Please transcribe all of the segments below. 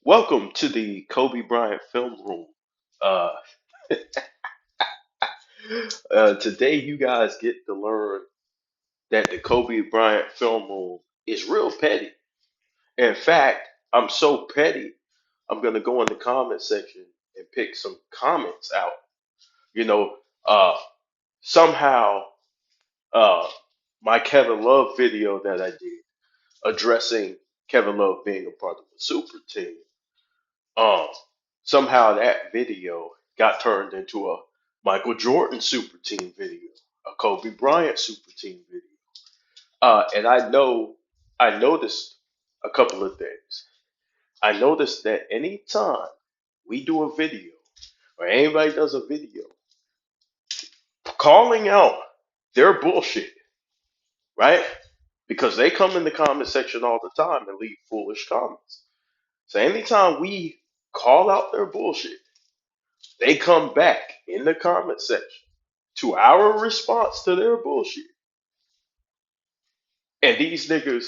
Welcome to the Kobe Bryant Film Room. Uh, today, you guys get to learn that the Kobe Bryant Film Room is real petty. In fact, I'm so petty, I'm going to go in the comment section and pick some comments out. You know, uh, somehow, uh, my Kevin Love video that I did addressing Kevin Love being a part of the super team. Um, Somehow that video got turned into a Michael Jordan super team video, a Kobe Bryant super team video. And I noticed a couple of things. I noticed that anytime we do a video or anybody does a video calling out their bullshit, right? Because they come in the comment section all the time and leave foolish comments. So anytime we call out their bullshit, they come back in the comment section to our response to their bullshit. And these niggas,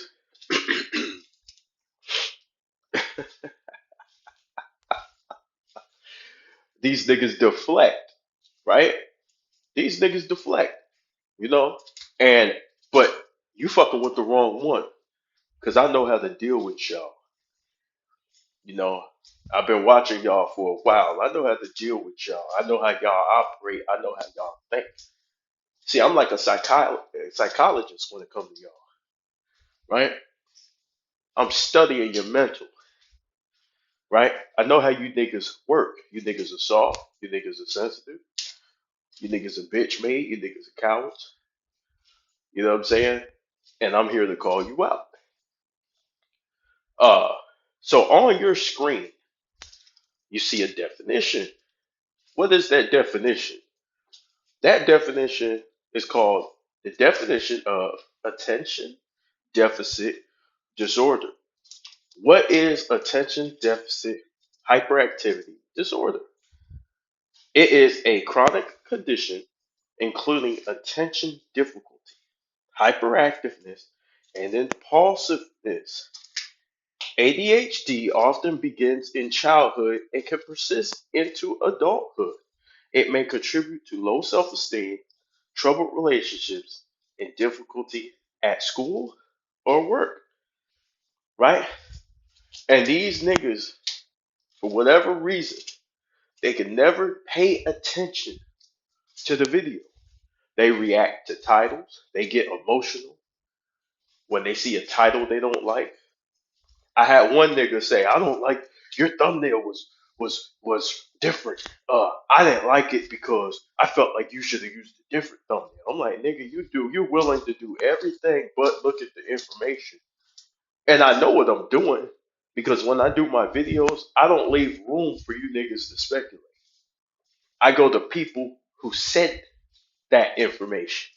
these niggas deflect, right? These niggas deflect, you know? And, but you fucking with the wrong one. Cause I know how to deal with y'all. You know, I've been watching y'all for a while. I know how to deal with y'all. I know how y'all operate. I know how y'all think. See, I'm like a psychologist when it comes to y'all, right? I'm studying your mental. Right? I know how you niggas work. You niggas are soft. You niggas are sensitive. You niggas are bitch made. You niggas are cowards. You know what I'm saying? And I'm here to call you out. Uh, so on your screen, you see a definition. What is that definition? That definition is called the definition of attention deficit disorder. What is attention deficit hyperactivity disorder? It is a chronic condition including attention difficulty, hyperactiveness, and impulsiveness. ADHD often begins in childhood and can persist into adulthood. It may contribute to low self esteem, troubled relationships, and difficulty at school or work, right? And these niggas, for whatever reason, they can never pay attention to the video. They react to titles, they get emotional when they see a title they don't like. I had one nigga say, "I don't like your thumbnail was different. I didn't like it because I felt like you should have used a different thumbnail." I'm like, "Nigga, you're willing to do everything but look at the information." And I know what I'm doing because when I do my videos, I don't leave room for you niggas to speculate. I go to people who said that information.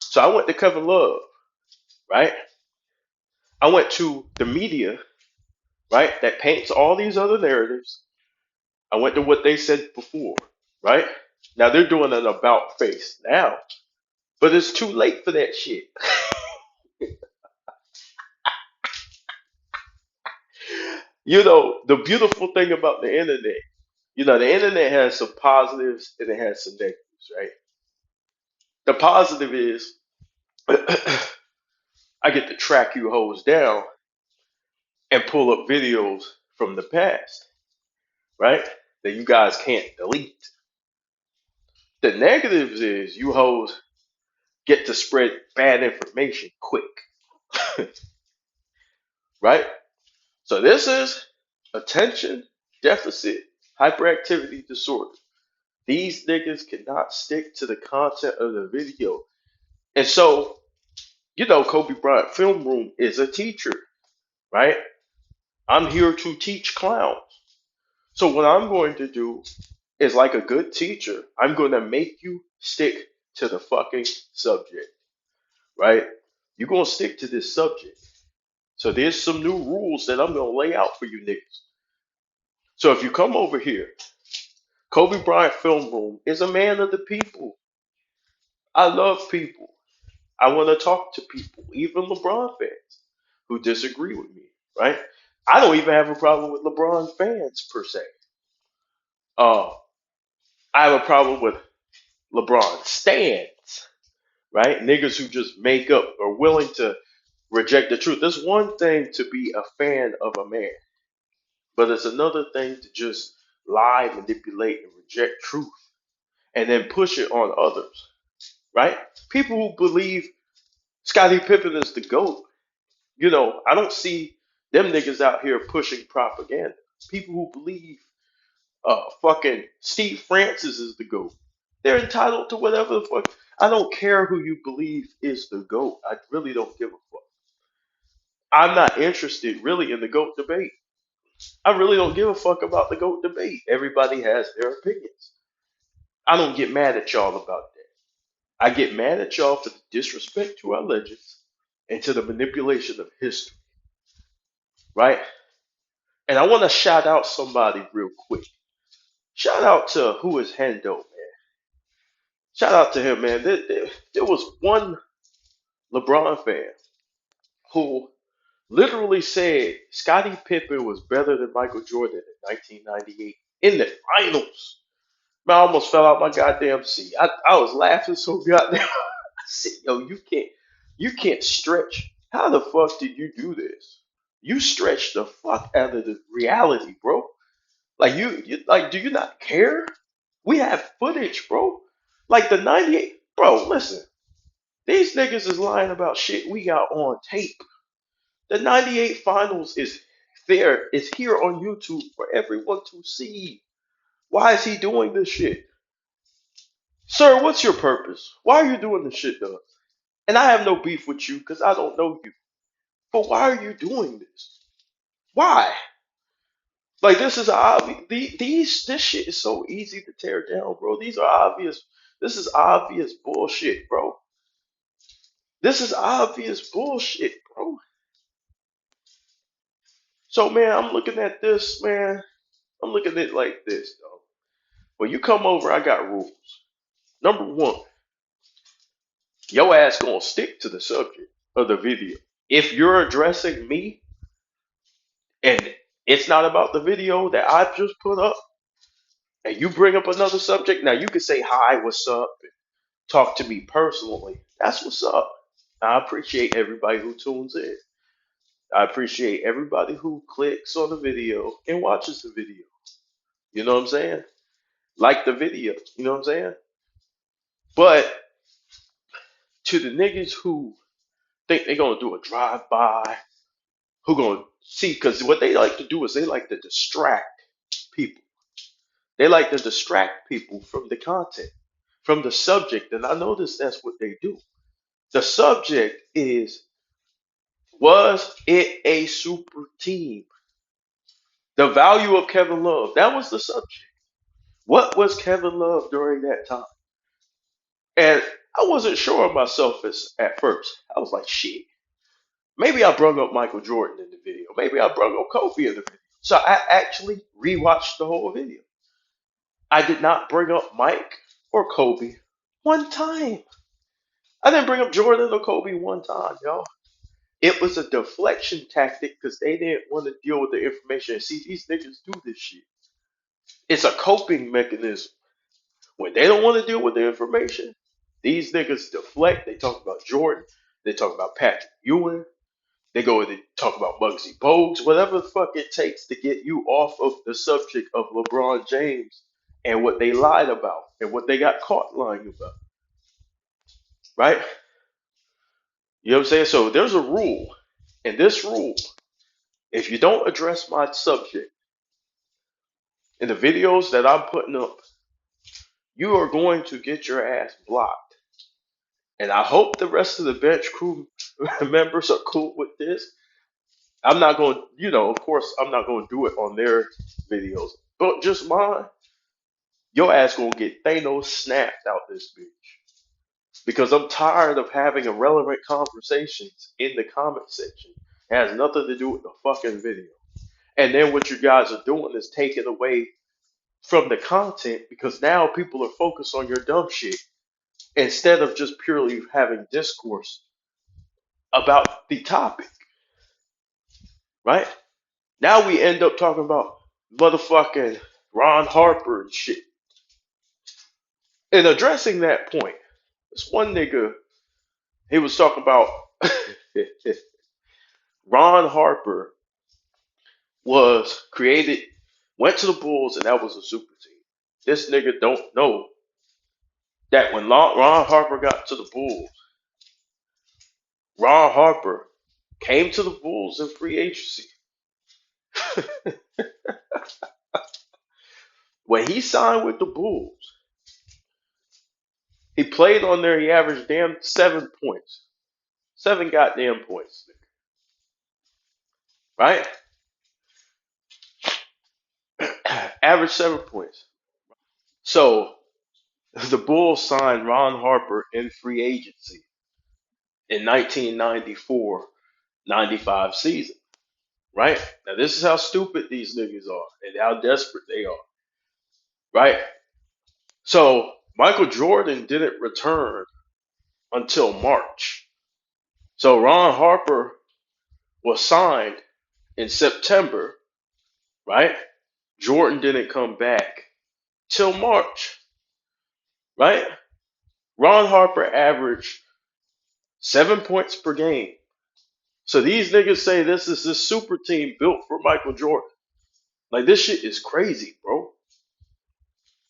So I went to Kevin Love, right? I went to the media, right, that paints all these other narratives. I went to what they said before, right? Now they're doing an about face now, but it's too late for that shit. You know, the beautiful thing about the internet, the internet has some positives and it has some negatives, right? The positive is I get to track you hoes down and pull up videos from the past, right? That you guys can't delete. The negatives is you hoes get to spread bad information quick, right? So this is attention deficit hyperactivity disorder. These niggas cannot stick to the content of the video. And so, Kobe Bryant Film Room is a teacher, right? I'm here to teach clowns. So what I'm going to do is like a good teacher, I'm going to make you stick to the fucking subject, right? You're going to stick to this subject. So there's some new rules that I'm going to lay out for you niggas. So if you come over here, Kobe Bryant Film Room is a man of the people. I love people. I want to talk to people, even LeBron fans who disagree with me, right? I don't even have a problem with LeBron fans per se. Uh, I have a problem with LeBron stands, right? Niggas who just make up or willing to reject the truth. It's one thing to be a fan of a man, but it's another thing to just lie, manipulate, and reject truth and then push it on others, right? People who believe Scottie Pippen is the GOAT, I don't see them niggas out here pushing propaganda. People who believe fucking Steve Francis is the GOAT, they're entitled to whatever the fuck. I don't care who you believe is the GOAT. I really don't give a fuck. I'm not interested really in the GOAT debate. I really don't give a fuck about the GOAT debate. Everybody has their opinions. I don't get mad at y'all about that. I get mad at y'all for the disrespect to our legends and to the manipulation of history, right? And I want to shout out somebody real quick. Shout out to who is Hendo, man. Shout out to him, man. There was one LeBron fan who literally said Scottie Pippen was better than Michael Jordan in 1998 in the finals. Man, I almost fell out my goddamn seat. I was laughing so goddamn. I said, yo, you can't stretch. How the fuck did you do this? You stretched the fuck out of the reality, bro. Like you like, do you not care? We have footage, bro. Like the 98, bro, listen. These niggas is lying about shit we got on tape. The 98 finals is there. It's here on YouTube for everyone to see. Why is he doing this shit? Sir, what's your purpose? Why are you doing this shit though? And I have no beef with you because I don't know you. But why are you doing this? Why? Like this is obvious. This shit is so easy to tear down, bro. These are obvious. This is obvious bullshit, bro. This is obvious bullshit, bro. So man, I'm looking at this, man. I'm looking at it like this, though. When you come over, I got rules. Number one, your ass gonna stick to the subject of the video. If you're addressing me and it's not about the video that I just put up, and you bring up another subject, now you can say hi, what's up, and talk to me personally. That's what's up. I appreciate everybody who tunes in. I appreciate everybody who clicks on the video and watches the video. You know what I'm saying? Like the video. You know what I'm saying? But to the niggas who think they're gonna do a drive by, who gonna see, because what they like to do is they like to distract people. They like to distract people from the content, from the subject, and I notice that's what they do. The subject is, was it a super team? The value of Kevin Love. That was the subject. What was Kevin Love during that time? And I wasn't sure of myself at first. I was like, shit. Maybe I brought up Michael Jordan in the video. Maybe I brought up Kobe in the video. So I actually rewatched the whole video. I did not bring up Mike or Kobe one time. I didn't bring up Jordan or Kobe one time, y'all. It was a deflection tactic because they didn't want to deal with the information. See, these niggas do this shit. It's a coping mechanism. When they don't want to deal with the information, these niggas deflect. They talk about Jordan. They talk about Patrick Ewing. They go and they talk about Muggsy Bogues, whatever the fuck it takes to get you off of the subject of LeBron James and what they lied about and what they got caught lying about. Right? You know what I'm saying? So there's a rule. And this rule, if you don't address my subject in the videos that I'm putting up, you are going to get your ass blocked. And I hope the rest of the bench crew members are cool with this. I'm not going to, of course, I'm not going to do it on their videos, but just mine. Your ass going to get Thanos snapped out this bitch. Because I'm tired of having irrelevant conversations in the comment section. It has nothing to do with the fucking video. And then what you guys are doing is taking away from the content because now people are focused on your dumb shit instead of just purely having discourse about the topic, right? Now we end up talking about motherfucking Ron Harper and shit. And addressing that point, this one nigga, he was talking about Ron Harper was created, went to the Bulls, and that was a super team. This nigga don't know that when Ron Harper got to the Bulls, Ron Harper came to the Bulls in free agency. When he signed with the Bulls, he played on there. He averaged damn 7 points, 7 goddamn points, right? Average 7 points. So the Bulls signed Ron Harper in free agency in 1994-95 season, right? Now this is how stupid these niggas are and how desperate they are, right? So Michael Jordan didn't return until March. So Ron Harper was signed in September, right? Jordan didn't come back till March, right? Ron Harper averaged 7 points per game. So these niggas say this is this super team built for Michael Jordan. Like this shit is crazy, bro.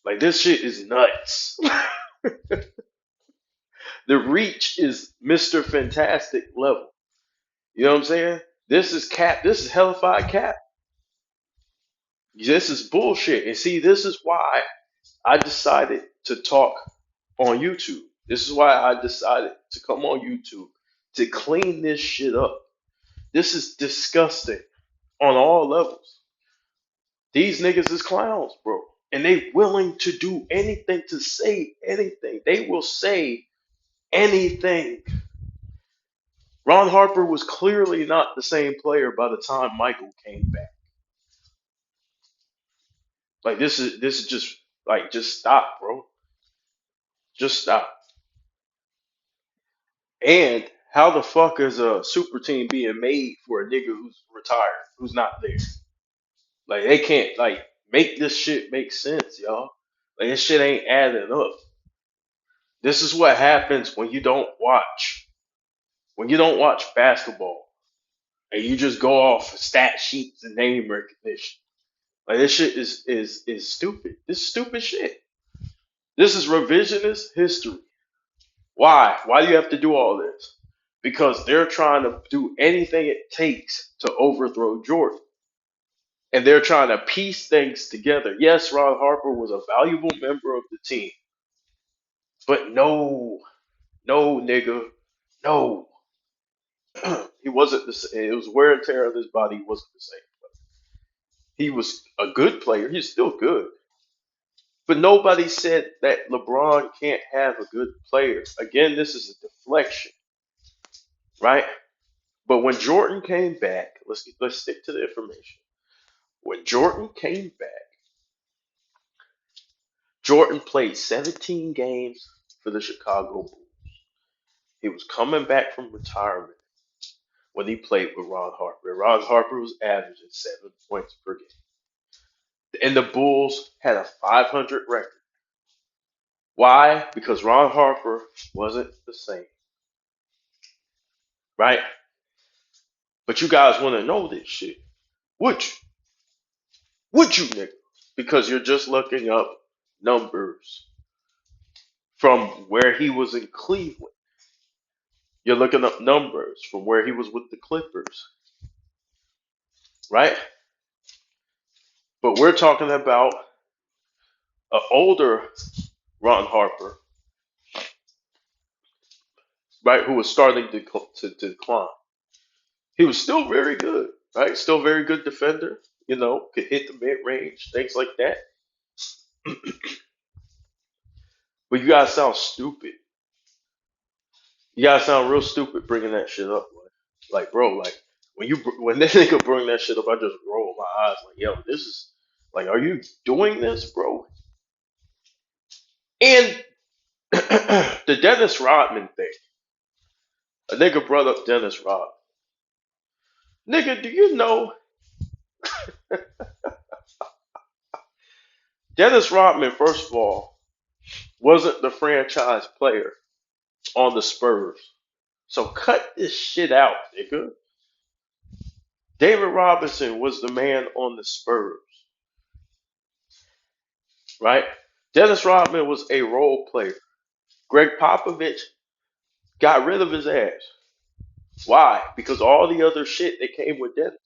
Like this shit is nuts. The reach is Mr. Fantastic level. You know what I'm saying? This is cap. This is hellified cap. This is bullshit. And see, this is why I decided to talk on YouTube. This is why I decided to come on YouTube to clean this shit up. This is disgusting on all levels. These niggas is clowns, bro. And they willing to do anything to say anything. They will say anything. Ron Harper was clearly not the same player by the time Michael came back. Like this is just like just stop, bro. Just stop. And how the fuck is a super team being made for a nigga who's retired, who's not there? Like they can't like make this shit make sense, y'all. Like this shit ain't adding up. This is what happens when you don't watch. When you don't watch basketball and you just go off stat sheets and name recognition. Like this shit is stupid. This is stupid shit. This is revisionist history. Why? Why do you have to do all this? Because they're trying to do anything it takes to overthrow Jordan. And they're trying to piece things together. Yes, Ron Harper was a valuable member of the team. But no, no, nigga, no. He wasn't the same. It was wear and tear of his body. He wasn't the same. He was a good player. He's still good. But nobody said that LeBron can't have a good player. Again, this is a deflection, right? But when Jordan came back, let's stick to the information. When Jordan came back, Jordan played 17 games for the Chicago Bulls. He was coming back from retirement when he played with Ron Harper. Ron Harper was averaging 7 points per game. And the Bulls had a 500 record. Why? Because Ron Harper wasn't the same. Right? But you guys want to know this shit. Would you? Would you, nigga? Because you're just looking up numbers from where he was in Cleveland. You're looking up numbers from where he was with the Clippers. Right? But we're talking about an older Ron Harper, right, who was starting to decline. He was still very good, right? Still very good defender, could hit the mid range, things like that. But you guys sound stupid. You guys sound real stupid bringing that shit up. Like bro, like when this nigga bring that shit up, I just roll my eyes like, yo, this is like, are you doing this, bro? And the Dennis Rodman thing. A nigga brought up Dennis Rodman. Nigga, do you know Dennis Rodman, first of all, wasn't the franchise player on the Spurs. So cut this shit out, nigga. David Robinson was the man on the Spurs, right? Dennis Rodman was a role player. Greg Popovich got rid of his ass. Why? Because all the other shit that came with Dennis,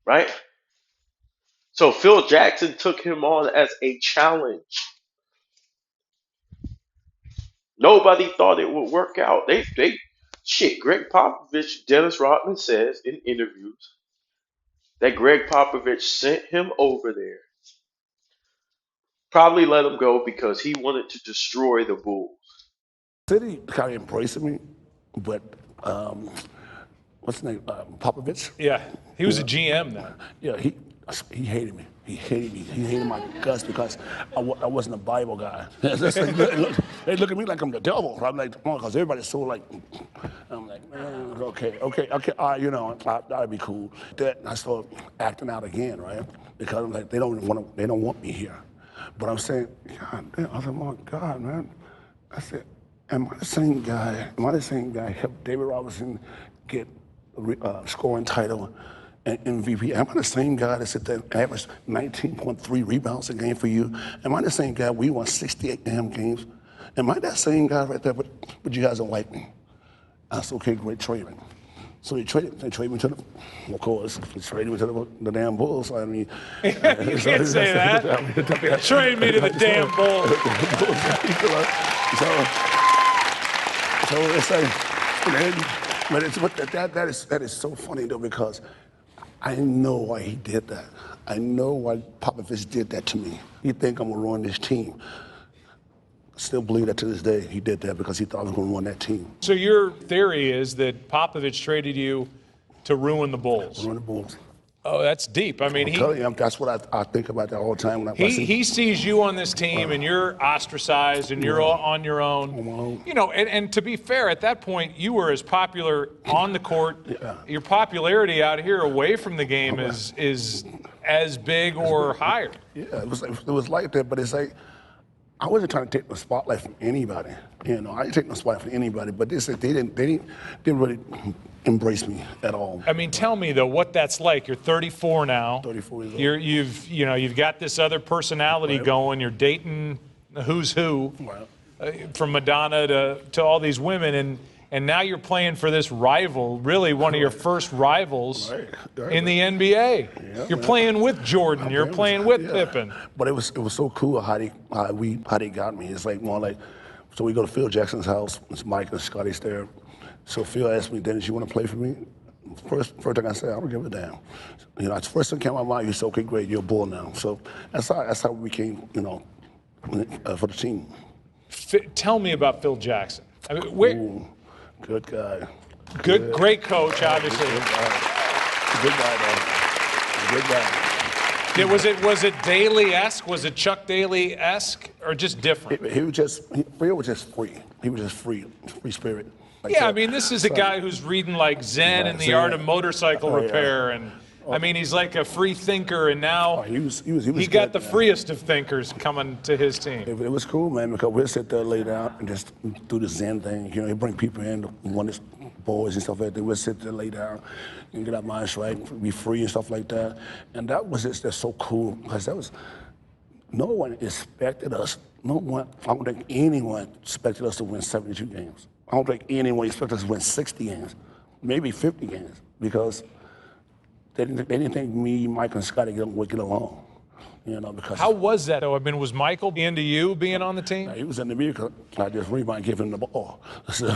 right? So Phil Jackson took him on as a challenge. Nobody thought it would work out. Shit. Greg Popovich, Dennis Rodman says in interviews that Greg Popovich sent him over there, probably let him go because he wanted to destroy the Bulls. City kind of embraced me, but what's his name? Popovich. Yeah, he was a GM then. Yeah, he hated me. He hated me. He hated my guts because I wasn't a Bible guy. They look at me like I'm the devil. I'm like, because everybody's so like, I'm like, man, okay, all right, that'd be cool. That I started acting out again, right? Because I'm like, they don't want me here. But I'm saying, God damn, I said, my God, man. I said, am I the same guy? Am I the same guy helped David Robinson get a scoring title and MVP? Am I the same guy that sit there and averaged 19.3 rebounds a game for you? Am I the same guy? We won 68 damn games. Am I that same guy right there? But you guys don't like me. I said, okay, great, trade me. So they traded me to of course, they traded me to the damn Bulls. I mean, You can't say that. Trade me to the damn Bulls. So it's like, that is so funny though, because I know why he did that. I know why Popovich did that to me. He think I'm gonna ruin this team. Still believe that to this day he did that because he thought I was gonna run that team. So your theory is that Popovich traded you to ruin the Bulls. Run the Bulls. Oh, that's deep. I mean, I'm telling you, that's what I think about that all the time. When he sees you on this team and you're ostracized and you're on your own. You know, and to be fair, at that point, you were as popular on the court. Yeah. Your popularity out here away from the game is as big or higher. Yeah, it was like that, but it's like, I wasn't trying to take the spotlight from anybody. You know, I didn't take the spotlight from anybody, but they didn't really embrace me at all. I mean, tell me though what that's like. You're 34 now. 34 years old. You've got this other personality going. You're dating who's who, from Madonna to all these women, and now you're playing for this rival, really one of your first rivals in the NBA. Yeah, you're playing with Jordan. You're playing with Pippen. But it was so cool how they got me. It's like more like, so we go to Phil Jackson's house. It's Mike and Scotty's there. So Phil asked me, Dennis, you want to play for me? First thing I said, I don't give a damn. You know, that's the first thing came to my mind. You said, okay, great, you're a Bull now. So that's how we became, for the team. Tell me about Phil Jackson. I mean, Good guy. Great coach, obviously. Good guy, though. Good guy. Yeah, was it Daly-esque? Was it Chuck Daly-esque, or just different? Phil was just free. He was just free spirit. Like Yeah, that. I mean, this is a guy who's reading like Zen and the Art of Motorcycle Repair, and I mean, he's like a free thinker, and now he got the freest of thinkers coming to his team. It was cool, man, because we'd sit there, lay down, and just do the Zen thing. You know, he'd bring people in, one of his boys and stuff like that. We'd sit there, lay down, and get our minds right, be free and stuff like that. And that was just so cool, because no one expected us. I don't think anyone expected us to win 72 games. I don't think anyone expected us to win 60 games, maybe 50 games, because they didn't think me, Mike, and Scotty would get along. You know, because How was that, though? I mean, was Michael into you being on the team? he was in the me because I just rebound and give him the ball. So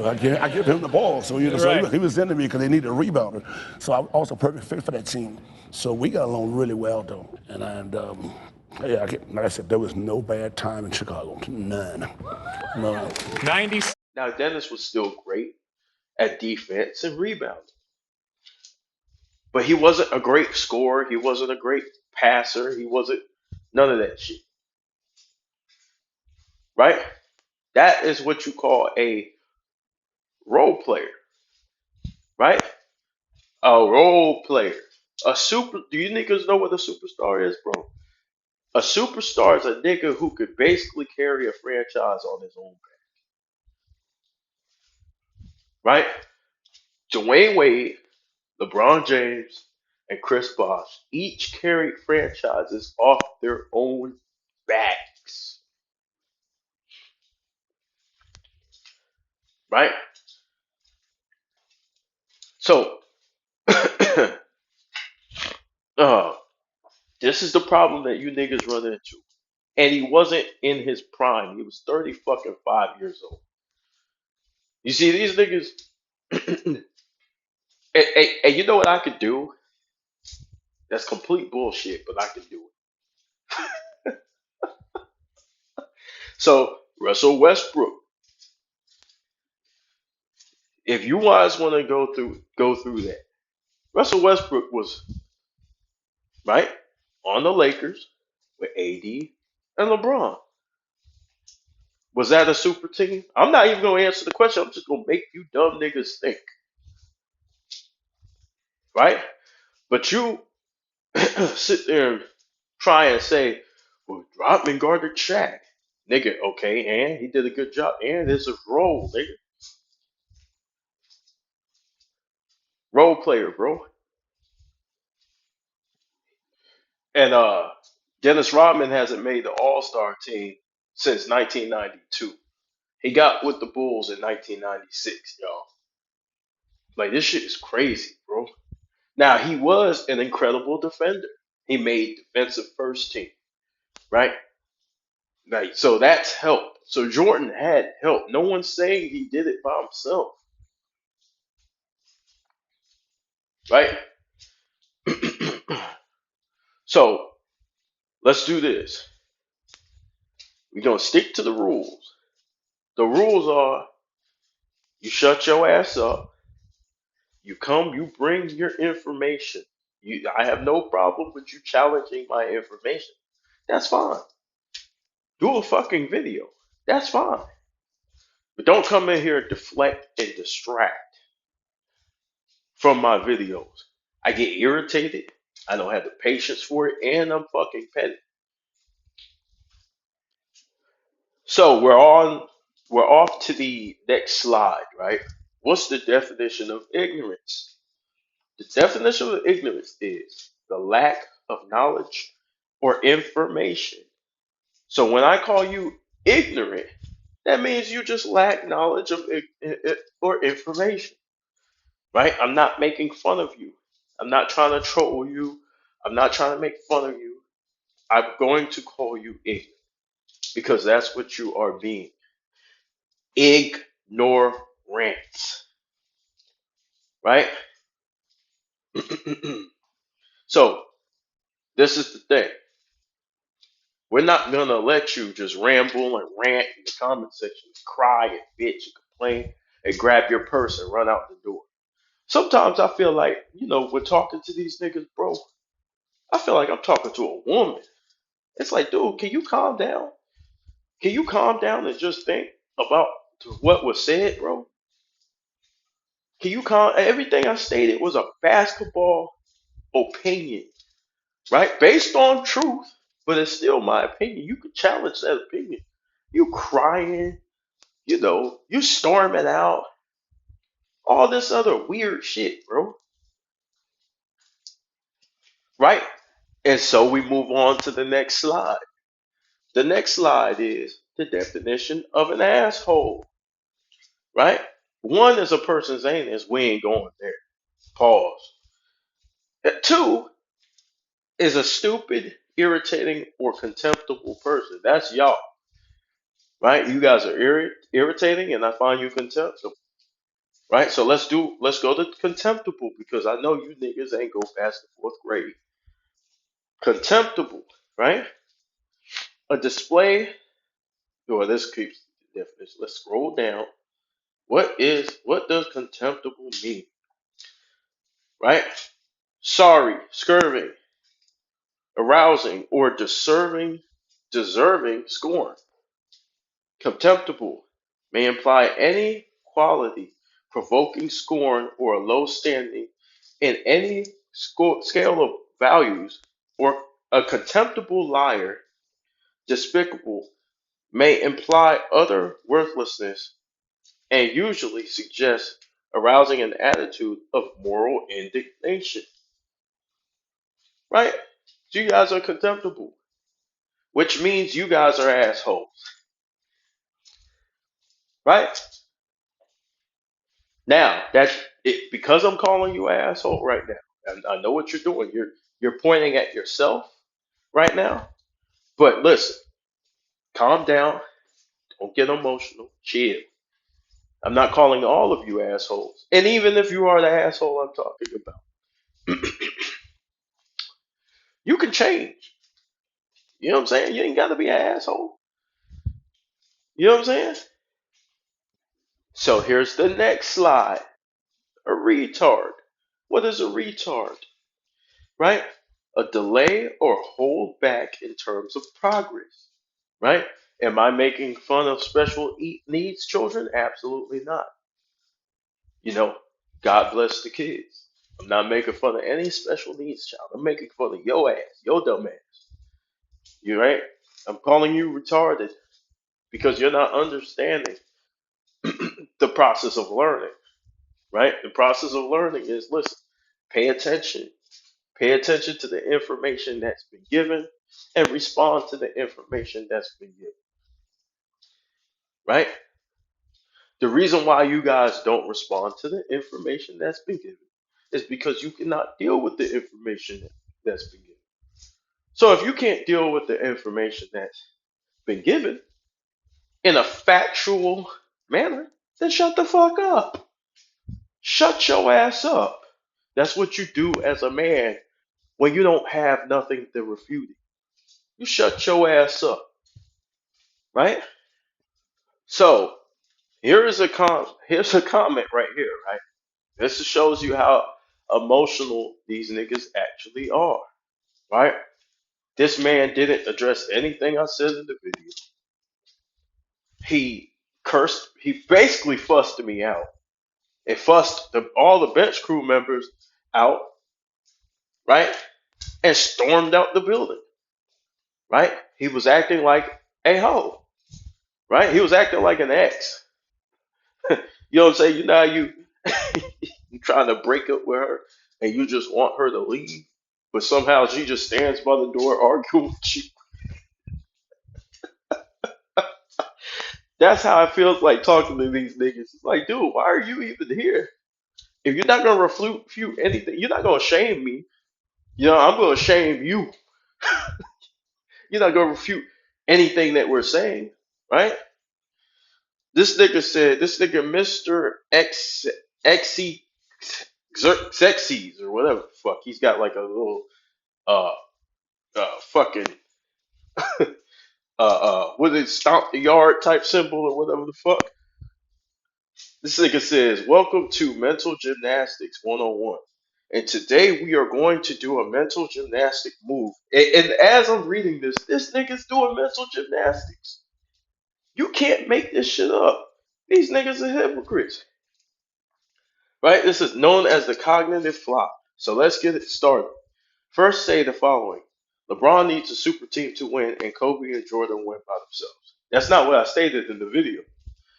I give him the ball. So, so he was into me because they needed a rebounder. So I was also a perfect fit for that team. So we got along really well, though. And like I said, there was no bad time in Chicago. None. 90. Now, Dennis was still great at defense and rebounding. But he wasn't a great scorer. He wasn't a great passer. He wasn't none of that shit. Right? That is what you call a role player. Right? A role player. Do you niggas know what a superstar is, bro? A superstar is a nigga who could basically carry a franchise on his own back, right? Dwayne Wade, LeBron James, and Chris Bosh each carried franchises off their own backs, right? So, uh, this is the problem that you niggas run into. And he wasn't in his prime. He was 30 fucking 5 years old. You see, these niggas, and you know what I could do? That's complete bullshit, but I can do it. So, Russell Westbrook, if you guys want to go through that, Russell Westbrook was right on the Lakers with AD and LeBron. Was that a super team? I'm not even gonna answer the question. I'm just gonna make you dumb niggas think, right? But you sit there and try and say, "Well, Rodman guarded Shaq, nigga." Okay, and he did a good job, and it's his role, nigga. Role player, bro. And Dennis Rodman hasn't made the All Star team since 1992. He got with the Bulls in 1996, y'all. Like this shit is crazy, bro. Now he was an incredible defender. He made defensive first team, right? Like so that's help. So Jordan had help. No one's saying he did it by himself, right? So let's do this. We're gonna stick to the rules. The rules are you shut your ass up, you come, you bring your information. I have no problem with you challenging my information. That's fine. Do a fucking video. That's fine. But don't come in here and deflect and distract from my videos. I get irritated. I don't have the patience for it, and I'm fucking petty. So we're off to the next slide, right? What's the definition of ignorance? The definition of ignorance is the lack of knowledge or information. So when I call you ignorant, that means you just lack knowledge of or information, right? I'm not making fun of you. I'm not trying to troll you. I'm not trying to make fun of you. I'm going to call you ignorant because that's what you are being. Ignorant, right? So this is the thing. We're not gonna let you just ramble and rant in the comment section, cry and bitch and complain and grab your purse and run out the door. Sometimes I feel like, we're talking to these niggas, bro. I feel like I'm talking to a woman. It's like, dude, can you calm down? Can you calm down and just think about what was said, bro? Can you calm? Everything I stated was a basketball opinion, right? Based on truth, but it's still my opinion. You can challenge that opinion. You crying, you storming out, all this other weird shit, bro. Right? And so we move on to the next slide. The next slide is the definition of an asshole, right? One is a person's anus. We ain't going there. Pause. Two is a stupid, irritating, or contemptible person. That's y'all, right? You guys are irritating, and I find you contemptible, right? So let's go to contemptible because I know you niggas ain't go past the fourth grade. Contemptible, right? A display. Or this keeps the definition. Let's scroll down. What does contemptible mean? Right? Sorry, scurvy, arousing, or deserving scorn. Contemptible may imply any quality provoking scorn or a low standing in any scale of values, or a contemptible liar, despicable, may imply utter worthlessness and usually suggest arousing an attitude of moral indignation. Right? So you guys are contemptible, which means you guys are assholes. Right? Now, that's it, because I'm calling you an asshole right now. And I know what you're doing. You're pointing at yourself right now. But listen, calm down. Don't get emotional. Chill. I'm not calling all of you assholes. And even if you are the asshole I'm talking about, you can change. You know what I'm saying? You ain't got to be an asshole. You know what I'm saying? So here's the next slide. A retard. What is a retard? Right? A delay or hold back in terms of progress. Right? Am I making fun of special needs children? Absolutely not. You know, God bless the kids. I'm not making fun of any special needs child. I'm making fun of your ass, your dumb ass. You right? I'm calling you retarded because you're not understanding the process of learning. Right? The process of learning is listen, pay attention. Pay attention to the information that's been given and respond to the information that's been given. Right? The reason why you guys don't respond to the information that's been given is because you cannot deal with the information that's been given. So if you can't deal with the information that's been given in a factual manner, then shut the fuck up. Shut your ass up. That's what you do as a man when you don't have nothing to refute it. You shut your ass up, right? So here's a comment right here, right? This shows you how emotional these niggas actually are, right? This man didn't address anything I said in the video. He cursed. He basically fussed me out. It fussed all the bench crew members out, right? And stormed out the building, right? He was acting like a hoe, right? He was acting like an ex. You know what I'm saying? You know how you trying to break up with her and you just want her to leave, but somehow she just stands by the door arguing with you. That's how it feels like talking to these niggas. It's like, dude, why are you even here? If you're not gonna refute anything, you're not gonna shame me. You know, I'm gonna shame you. You're not gonna refute anything that we're saying, right? This nigga Mr. Xy Xerxes or whatever the fuck. He's got like a little uh fucking what is it, stomp the yard type symbol or whatever the fuck. This nigga says, "Welcome to Mental Gymnastics 101. And today we are going to do a mental gymnastic move." And as I'm reading this, this nigga's doing mental gymnastics. You can't make this shit up. These niggas are hypocrites. Right? This is known as the cognitive flop. So let's get it started. First, say the following: LeBron needs a super team to win, and Kobe and Jordan win by themselves. That's not what I stated in the video.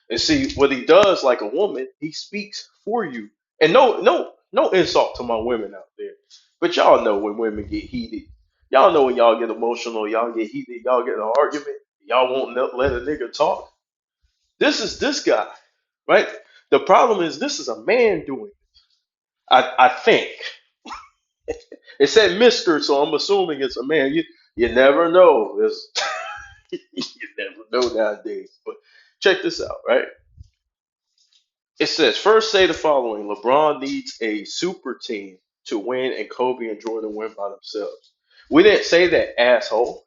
And see, what he does, like a woman, he speaks for you. And no insult to my women out there, but y'all know when women get heated. Y'all know when y'all get emotional, y'all get heated, y'all get in an argument, y'all won't let a nigga talk. This is this guy, right? The problem is this is a man doing it. I think it said Mister, so I'm assuming it's a man. You never know. There's you never know nowadays. But check this out, right? It says, first say the following: LeBron needs a super team to win, and Kobe and Jordan win by themselves. We didn't say that, asshole.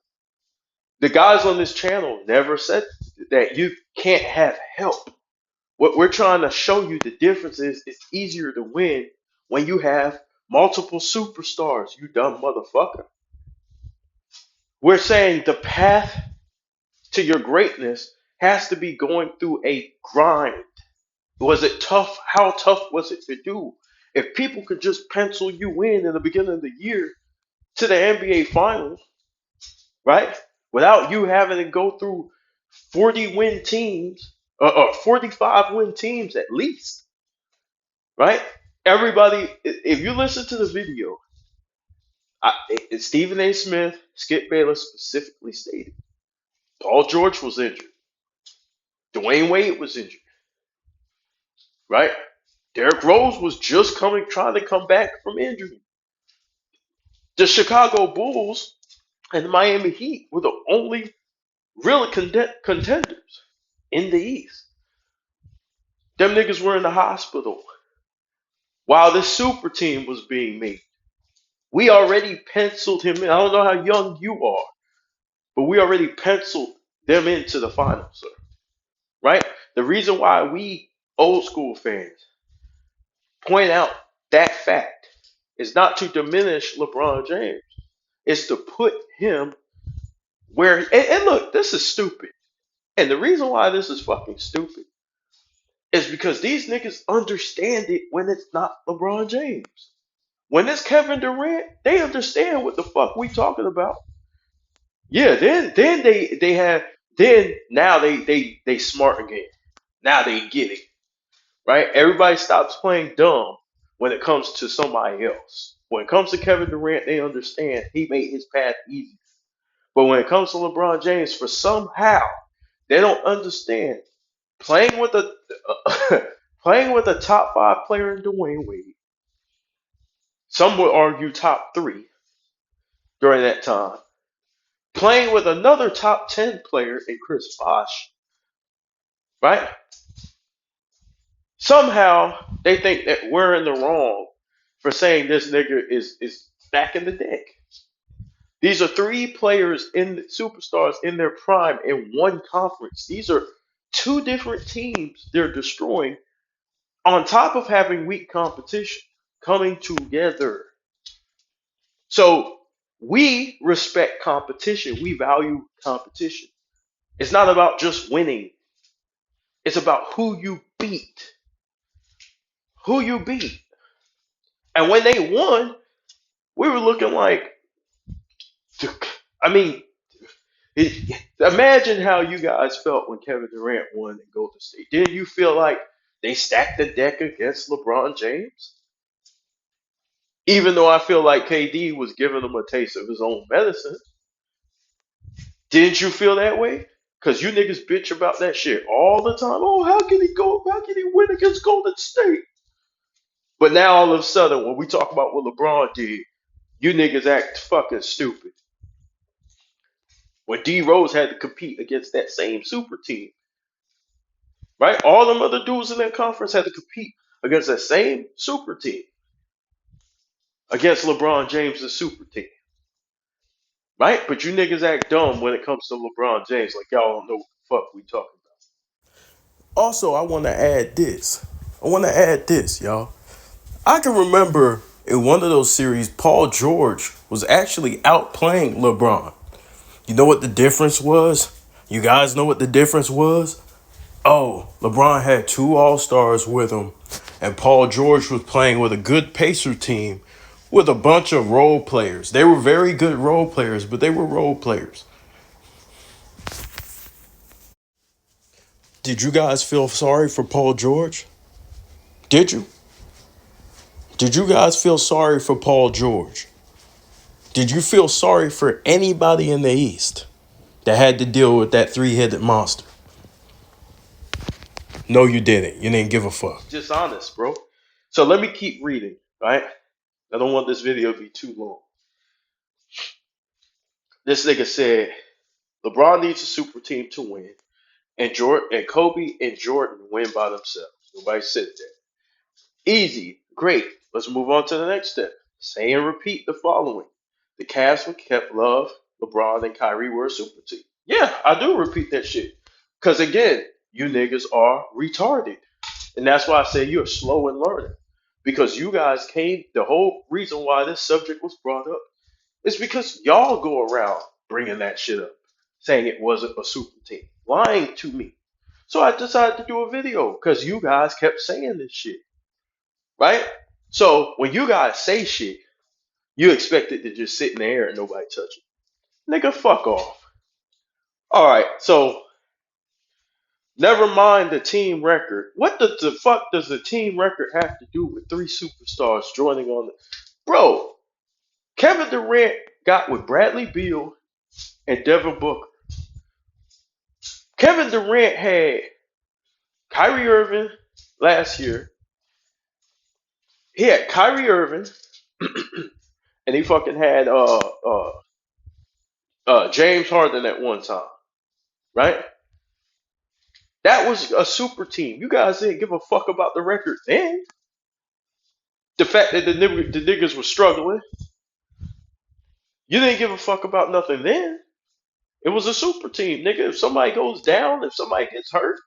The guys on this channel never said that you can't have help. What we're trying to show you the difference is it's easier to win when you have multiple superstars, you dumb motherfucker. We're saying the path to your greatness has to be going through a grind. Was it tough? How tough was it to do? If people could just pencil you in the beginning of the year to the NBA Finals, right? Without you having to go through 40 win teams, 45 win teams at least, right? Everybody, if you listen to the video, Stephen A. Smith, Skip Bayless specifically stated Paul George was injured, Dwayne Wade was injured, right? Derrick Rose was just trying to come back from injury. The Chicago Bulls and the Miami Heat were the only real contenders in the East. Them niggas were in the hospital while this super team was being made. We already penciled him in. I don't know how young you are, but we already penciled them into the finals, sir. Right? The reason why we old school fans point out that fact is not to diminish LeBron James. It's to put him where and look, this is stupid. And the reason why this is fucking stupid is because these niggas understand it when it's not LeBron James. When it's Kevin Durant, they understand what the fuck we talking about. Yeah, then they have then now they smart again. Now they get it. Right? Everybody stops playing dumb when it comes to somebody else. When it comes to Kevin Durant, they understand he made his path easy. But when it comes to LeBron James, for somehow they don't understand playing with a playing with a top 5 player in Dwayne Wade. Some would argue top 3 during that time. Playing with another top 10 player in Chris Bosh, right? Somehow they think that we're in the wrong for saying this nigga is back in the deck. These are 3 players in superstars in their prime in one conference. These are 2 different teams they're destroying on top of having weak competition coming together. So we respect competition. We value competition. It's not about just winning. It's about who you beat. Who you beat. And when they won, we were looking like, I mean, imagine how you guys felt when Kevin Durant won in Golden State. Didn't you feel like they stacked the deck against LeBron James? Even though I feel like KD was giving them a taste of his own medicine. Didn't you feel that way? Because you niggas bitch about that shit all the time. Oh, how can he go? How can he win against Golden State? But now all of a sudden, when we talk about what LeBron did, you niggas act fucking stupid. When D Rose had to compete against that same super team, right? All them other dudes in that conference had to compete against that same super team, against LeBron James' super team, right? But you niggas act dumb when it comes to LeBron James, like y'all don't know what the fuck we talking about. Also, I want to add this. Y'all. I can remember in one of those series, Paul George was actually outplaying LeBron. You know what the difference was? You guys know what the difference was? Oh, LeBron had 2 All-Stars with him, and Paul George was playing with a good Pacer team with a bunch of role players. They were very good role players, but they were role players. Did you guys feel sorry for Paul George? Did you? Did you guys feel sorry for Paul George? Did you feel sorry for anybody in the East that had to deal with that 3-headed monster? No, you didn't. You didn't give a fuck. Just honest, bro. So let me keep reading, right? I don't want this video to be too long. This nigga said, LeBron needs a super team to win, and Kobe and Jordan win by themselves. Nobody said that. Easy, great. Let's move on to the next step. Say and repeat the following. The Cavs were kept love. LeBron and Kyrie were a super team. Yeah, I do repeat that shit. Because again, you niggas are retarded. And that's why I say you're slow in learning. Because you guys came, the whole reason why this subject was brought up is because y'all go around bringing that shit up, saying it wasn't a super team, lying to me. So I decided to do a video because you guys kept saying this shit, right? So when you guys say shit, you expect it to just sit in the air and nobody touch it. Nigga, fuck off. All right, so never mind the team record. What the fuck does the team record have to do with three superstars joining on the bro? Kevin Durant got with Bradley Beal and Devin Booker. Kevin Durant had Kyrie Irving last year. He had Kyrie Irving, and he fucking had James Harden at one time, right? That was a super team. You guys didn't give a fuck about the record then. The fact that the niggas were struggling, you didn't give a fuck about nothing then. It was a super team, nigga. If somebody goes down, if somebody gets hurt,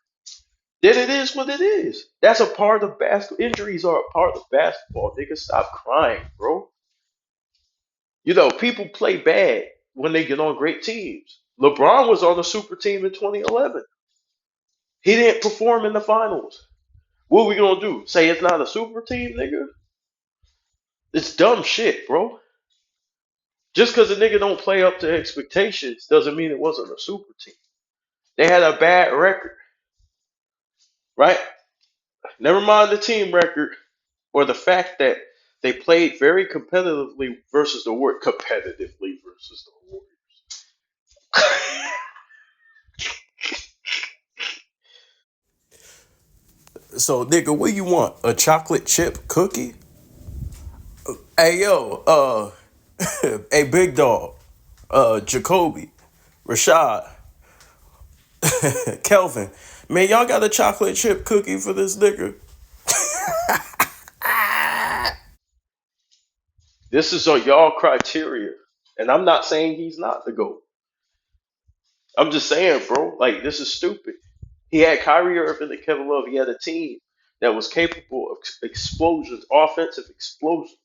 then it is what it is. That's a part of basketball. Injuries are a part of basketball. Nigga, stop crying, bro. You know, people play bad when they get on great teams. LeBron was on a super team in 2011. He didn't perform in the finals. What are we gonna do? Say it's not a super team, nigga? It's dumb shit, bro. Just because a nigga don't play up to expectations doesn't mean it wasn't a super team. They had a bad record, right? Never mind the team record or the fact that they played very competitively versus the Warriors. Competitively versus the Warriors. So, nigga, what you want? A chocolate chip cookie? Hey, yo, hey, big dog, Jacoby, Rashad, Kelvin. Man, y'all got a chocolate chip cookie for this nigga? This is y'all criteria. And I'm not saying he's not the GOAT. I'm just saying, bro, like, this is stupid. He had Kyrie Irving and Kevin Love. He had a team that was capable of explosions, offensive explosions.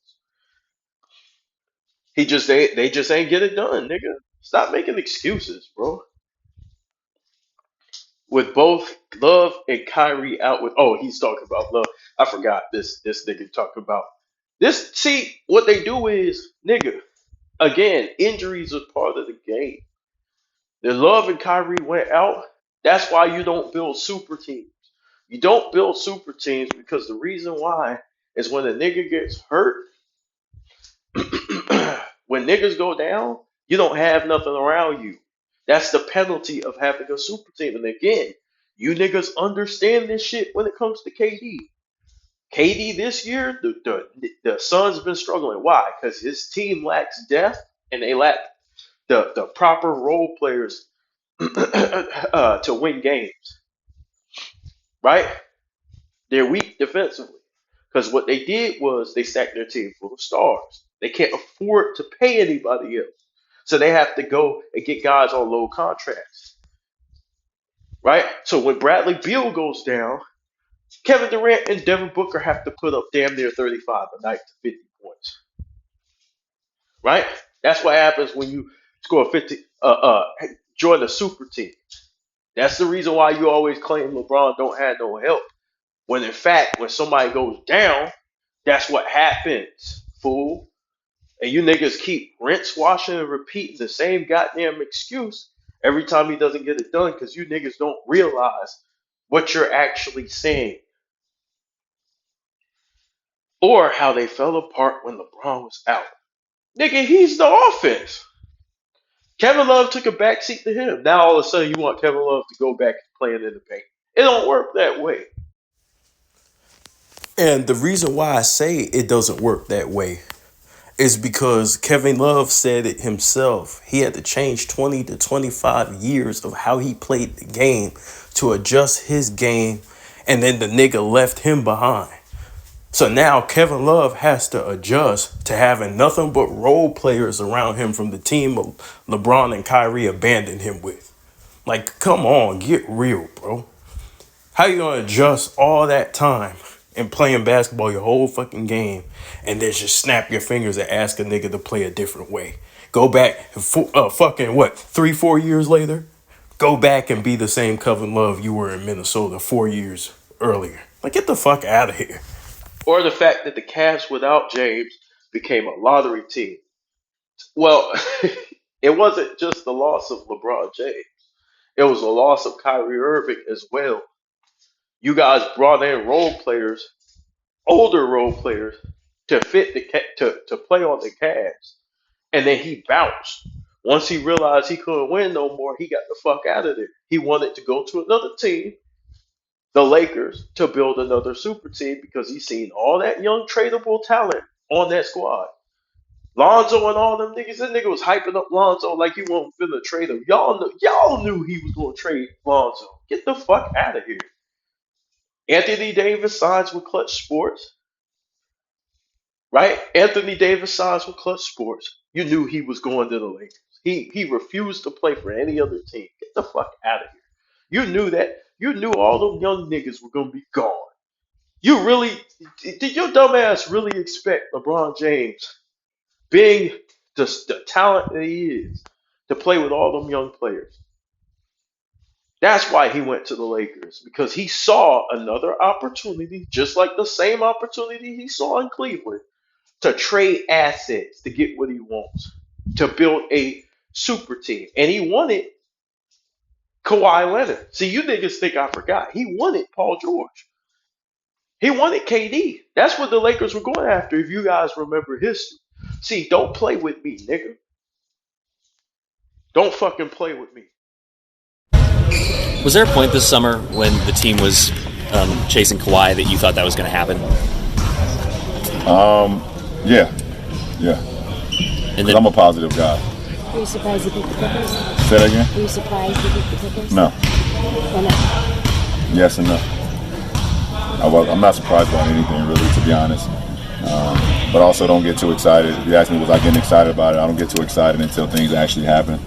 They just ain't get it done, nigga. Stop making excuses, bro. With both Love and Kyrie out with he's talking about Love. I forgot this nigga talking about this. See, what they do is, nigga, again, injuries are part of the game. The Love and Kyrie went out. That's why you don't build super teams. You don't build super teams because the reason why is when a nigga gets hurt, when niggas go down, you don't have nothing around you. That's the penalty of having a super team. And again, you niggas understand this shit when it comes to KD. KD this year, the Suns been struggling. Why? Because his team lacks depth and they lack the proper role players to win games. Right? They're weak defensively. Because what they did was they stacked their team full of stars. They can't afford to pay anybody else. So they have to go and get guys on low contracts. Right? So when Bradley Beal goes down, Kevin Durant and Devin Booker have to put up damn near 35 a night to 50 points. Right? That's what happens when you score 50, join a super team. That's the reason why you always claim LeBron don't have no help. When in fact, when somebody goes down, that's what happens, fool. And you niggas keep rinse, washing, and repeating the same goddamn excuse every time he doesn't get it done because you niggas don't realize what you're actually saying. Or how they fell apart when LeBron was out. Nigga, he's the offense. Kevin Love took a backseat to him. Now all of a sudden you want Kevin Love to go back to playing in the paint. It don't work that way. And the reason why I say it doesn't work that way is because Kevin Love said it himself. He had to change 20 to 25 years of how he played the game to adjust his game, and then the nigga left him behind. So now Kevin Love has to adjust to having nothing but role players around him from the team LeBron and Kyrie abandoned him with. Like, come on, get real, bro. How you gonna adjust all that time and playing basketball your whole fucking game and then just snap your fingers and ask a nigga to play a different way? Go back, fucking what, 3-4 years later? Go back and be the same Kevin Love you were in Minnesota 4 years earlier. Like, get the fuck out of here. or the fact that the Cavs without James became a lottery team. Well, it wasn't just the loss of LeBron James. It was the loss of Kyrie Irving as well. You guys brought in role players, older role players, to fit to play on the Cavs, and then he bounced. Once he realized he couldn't win no more, he got the fuck out of there. He wanted to go to another team, the Lakers, to build another super team because he seen all that young tradable talent on that squad. Lonzo and all them niggas, that nigga was hyping up Lonzo like he wasn't finna trade him. Y'all knew he was gonna trade Lonzo. Get the fuck out of here. Anthony Davis signs with Clutch Sports, right? Anthony Davis signs with Clutch Sports. You knew he was going to the Lakers. He refused to play for any other team. Get the fuck out of here. You knew that. You knew all them young niggas were gonna be gone. You really did your dumb ass really expect LeBron James, being the talent that he is, to play with all them young players? That's why he went to the Lakers, because he saw another opportunity, just like the same opportunity he saw in Cleveland, to trade assets to get what he wants, to build a super team. And he wanted Kawhi Leonard. See, you niggas think I forgot. He wanted Paul George. He wanted KD. That's what the Lakers were going after, if you guys remember history. See, don't play with me, nigga. Don't fucking play with me. Was there a point this summer when the team was chasing Kawhi that you thought that was going to happen? Yeah. And Because I'm a positive guy. Were you surprised you picked the Clippers? Say that again? Were you surprised you picked the Clippers? No. Why not? Yes and no. I'm not surprised about anything, really, to be honest. But also don't get too excited. If you ask me, was I getting excited about it? I don't get too excited until things actually happen.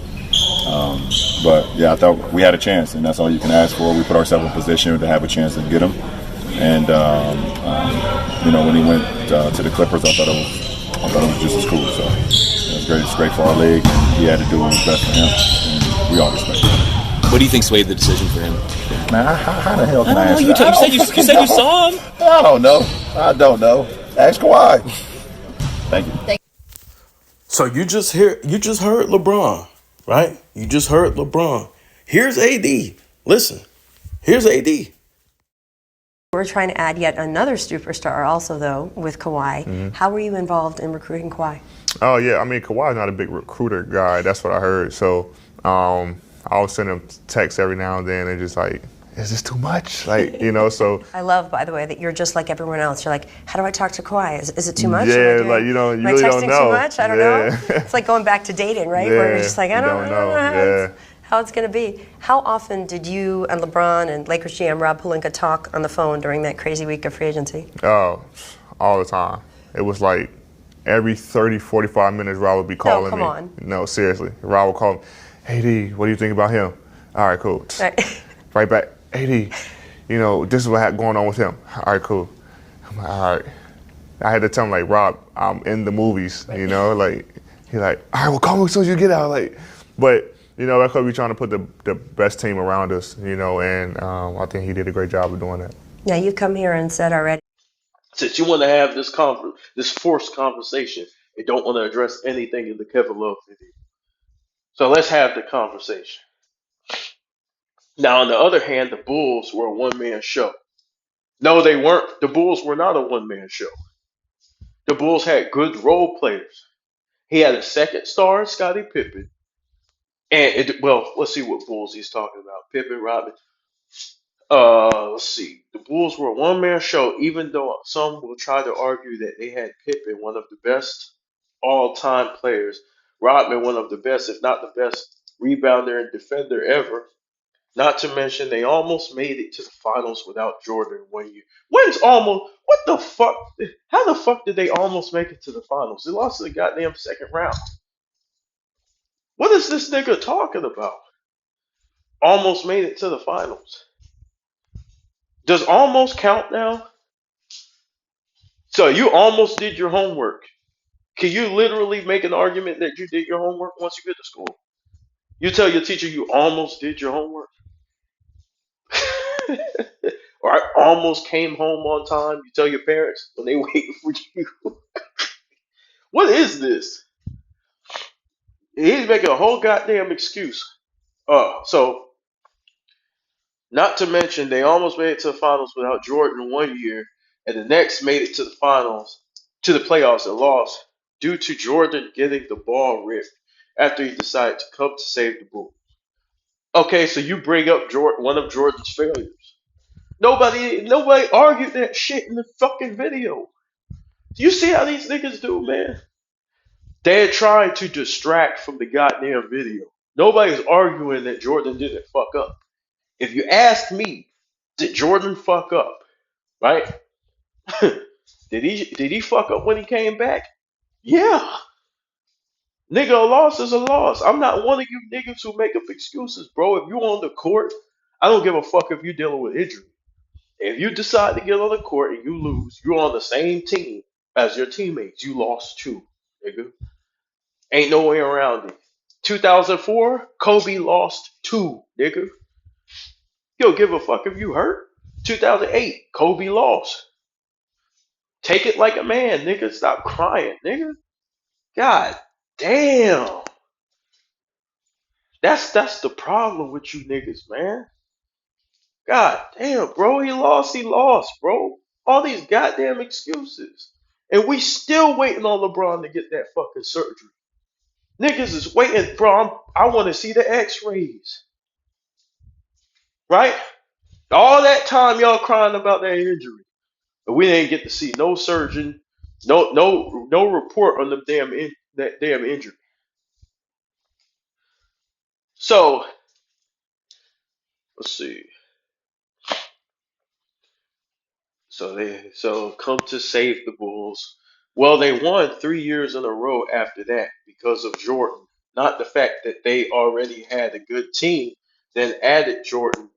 But yeah, I thought we had a chance, and that's all you can ask for. We put ourselves in position to have a chance to get him. And when he went to the Clippers, I thought it was just as cool. So it was great. It's great for our league. And he had to do what was best for him, and we all respect it. What do you think swayed the decision for him? Man, how the hell can I answer You that? said you saw him. I don't know. Ask Kawhi. Thank you. So you just heard LeBron, right? You just heard LeBron. Here's AD. Listen, here's AD. We're trying to add yet another superstar also, though, with Kawhi. Mm-hmm. How were you involved in recruiting Kawhi? Oh, yeah. I mean, Kawhi's not a big recruiter guy. That's what I heard. So I'll send him texts every now and then and just like, is this too much? Like, so. I love, by the way, that you're just like everyone else. You're like, how do I talk to Kawhi? Is it too much? Yeah, like, you am really I don't texting know. too much? I don't know. It's like going back to dating, right? Yeah, where you're just like, I don't know how it's going to be. How often did you and LeBron and Lakers GM Rob Pelinka talk on the phone during that crazy week of free agency? Oh, all the time. It was like every 30, 45 minutes Rob would be calling me. No, come on. No, seriously. Rob would call me, hey, D, what do you think about him? All right, cool. Right back, hey, D, this is what going on with him. All right, cool. I'm like, all right. I had to tell him, like, Rob, I'm in the movies, like, he's like, all right, well, call me as soon as you get out. Like, but, that's why we're trying to put the best team around us, and I think he did a great job of doing that. Yeah, you come here and said already. Since you want to have this forced conversation and don't want to address anything in the Kevin Love video. So let's have the conversation. Now, on the other hand, the Bulls were a one-man show. No, they weren't. The Bulls were not a one-man show. The Bulls had good role players. He had a second star in Scottie Pippen. Let's see what Bulls he's talking about. Pippen, Rodman. Let's see. The Bulls were a one-man show, even though some will try to argue that they had Pippen, one of the best all-time players. Rodman, one of the best, if not the best, rebounder and defender ever. Not to mention, they almost made it to the finals without Jordan 1 year. When's almost? What the fuck? How the fuck did they almost make it to the finals? They lost to the goddamn second round. What is this nigga talking about? Almost made it to the finals. Does almost count now? So you almost did your homework. Can you literally make an argument that you did your homework once you get to school? You tell your teacher you almost did your homework? or I almost came home on time. You tell your parents when they wait for you. What is this? He's making a whole goddamn excuse. So not to mention they almost made it to the finals without Jordan 1 year, and the next made it to the finals, to the playoffs and lost due to Jordan getting the ball ripped after he decided to come to save the Bulls. Okay, so you bring up Jordan, one of Jordan's failures. Nobody argued that shit in the fucking video. You see how these niggas do, man? They're trying to distract from the goddamn video. Nobody's arguing that Jordan didn't fuck up. If you ask me, did Jordan fuck up? Right? Did he fuck up when he came back? Yeah. Nigga, a loss is a loss. I'm not one of you niggas who make up excuses, bro. If you on the court, I don't give a fuck if you're dealing with injury. If you decide to get on the court and you lose, you're on the same team as your teammates. You lost too, nigga. Ain't no way around it. 2004, Kobe lost too, nigga. You don't give a fuck if you hurt. 2008, Kobe lost. Take it like a man, nigga. Stop crying, nigga. God damn. That's the problem with you niggas, man. God damn, bro. He lost, bro. All these goddamn excuses. And we still waiting on LeBron to get that fucking surgery. Niggas is waiting, bro. I want to see the x-rays. Right? All that time y'all crying about that injury. But we didn't get to see no surgeon, no report on that damn injury. So, let's see. So come to save the Bulls. Well, they won 3 years in a row after that because of Jordan, not the fact that they already had a good team, then added Jordan,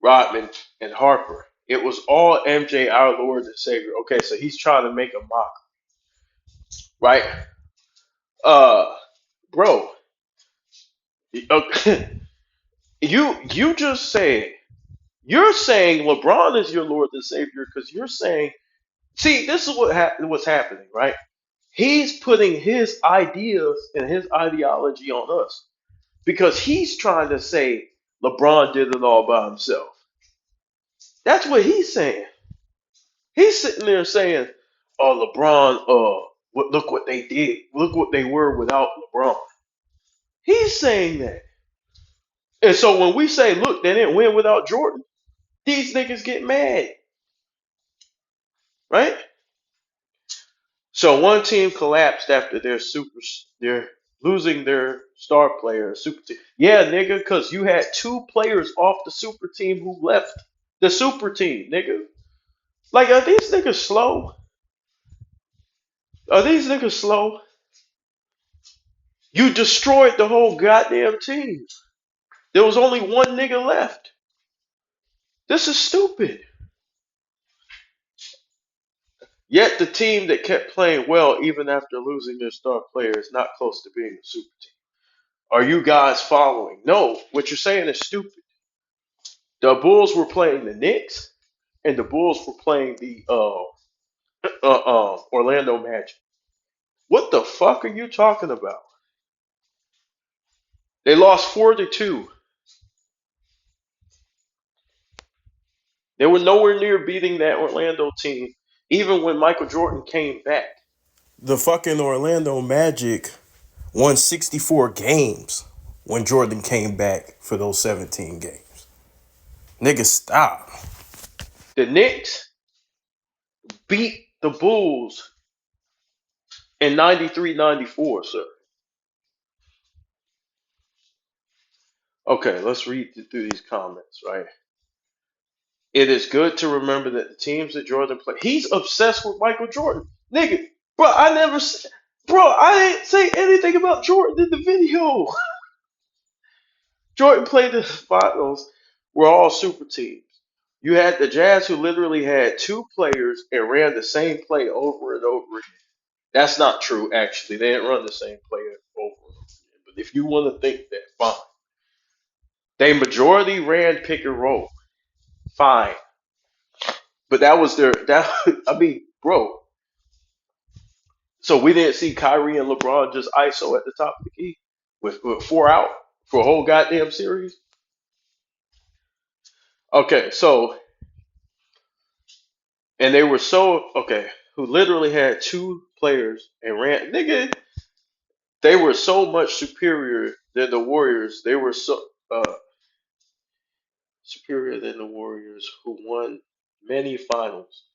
Rodman, and Harper. It was all MJ, our Lord and Savior. Okay, so he's trying to make a mock, right? Uh, bro, you just said you're saying LeBron is your Lord and Savior because you're saying, see, this is what's happening, right? He's putting his ideas and his ideology on us because he's trying to say LeBron did it all by himself. That's what he's saying. He's sitting there saying, "Oh, LeBron, look what they did. Look what they were without LeBron." He's saying that, and so when we say, "Look, they didn't win without Jordan," these niggas get mad, right? So one team collapsed after they're losing their star player, super team. Yeah, nigga, because you had two players off the super team who left the super team, nigga. Like, are these niggas slow? Are these niggas slow? You destroyed the whole goddamn team. There was only one nigga left. This is stupid. Yet the team that kept playing well even after losing their star player is not close to being a super team. Are you guys following? No, what you're saying is stupid. The Bulls were playing the Knicks, and the Bulls were playing the Orlando Magic. What the fuck are you talking about? They lost 4-2. They were nowhere near beating that Orlando team, even when Michael Jordan came back. The fucking Orlando Magic won 64 games when Jordan came back for those 17 games. Nigga, stop. The Knicks beat the Bulls in 93-94, sir. Okay, let's read through these comments, right? It is good to remember that the teams that Jordan played, he's obsessed with Michael Jordan. Nigga, I didn't say anything about Jordan in the video. Jordan played the finals were all super teams. You had the Jazz who literally had two players and ran the same play over and over again. That's not true, actually. They didn't run the same play over and over again. But if you want to think that, fine. They majority ran pick and roll. Fine. But that was their that. I mean, bro. So we didn't see Kyrie and LeBron just ISO at the top of the key with 4 out for a whole goddamn series. Okay, so and they were so okay, who literally had two players and ran nigga. They were so much superior than the Warriors. They were so superior than the Warriors, who won many finals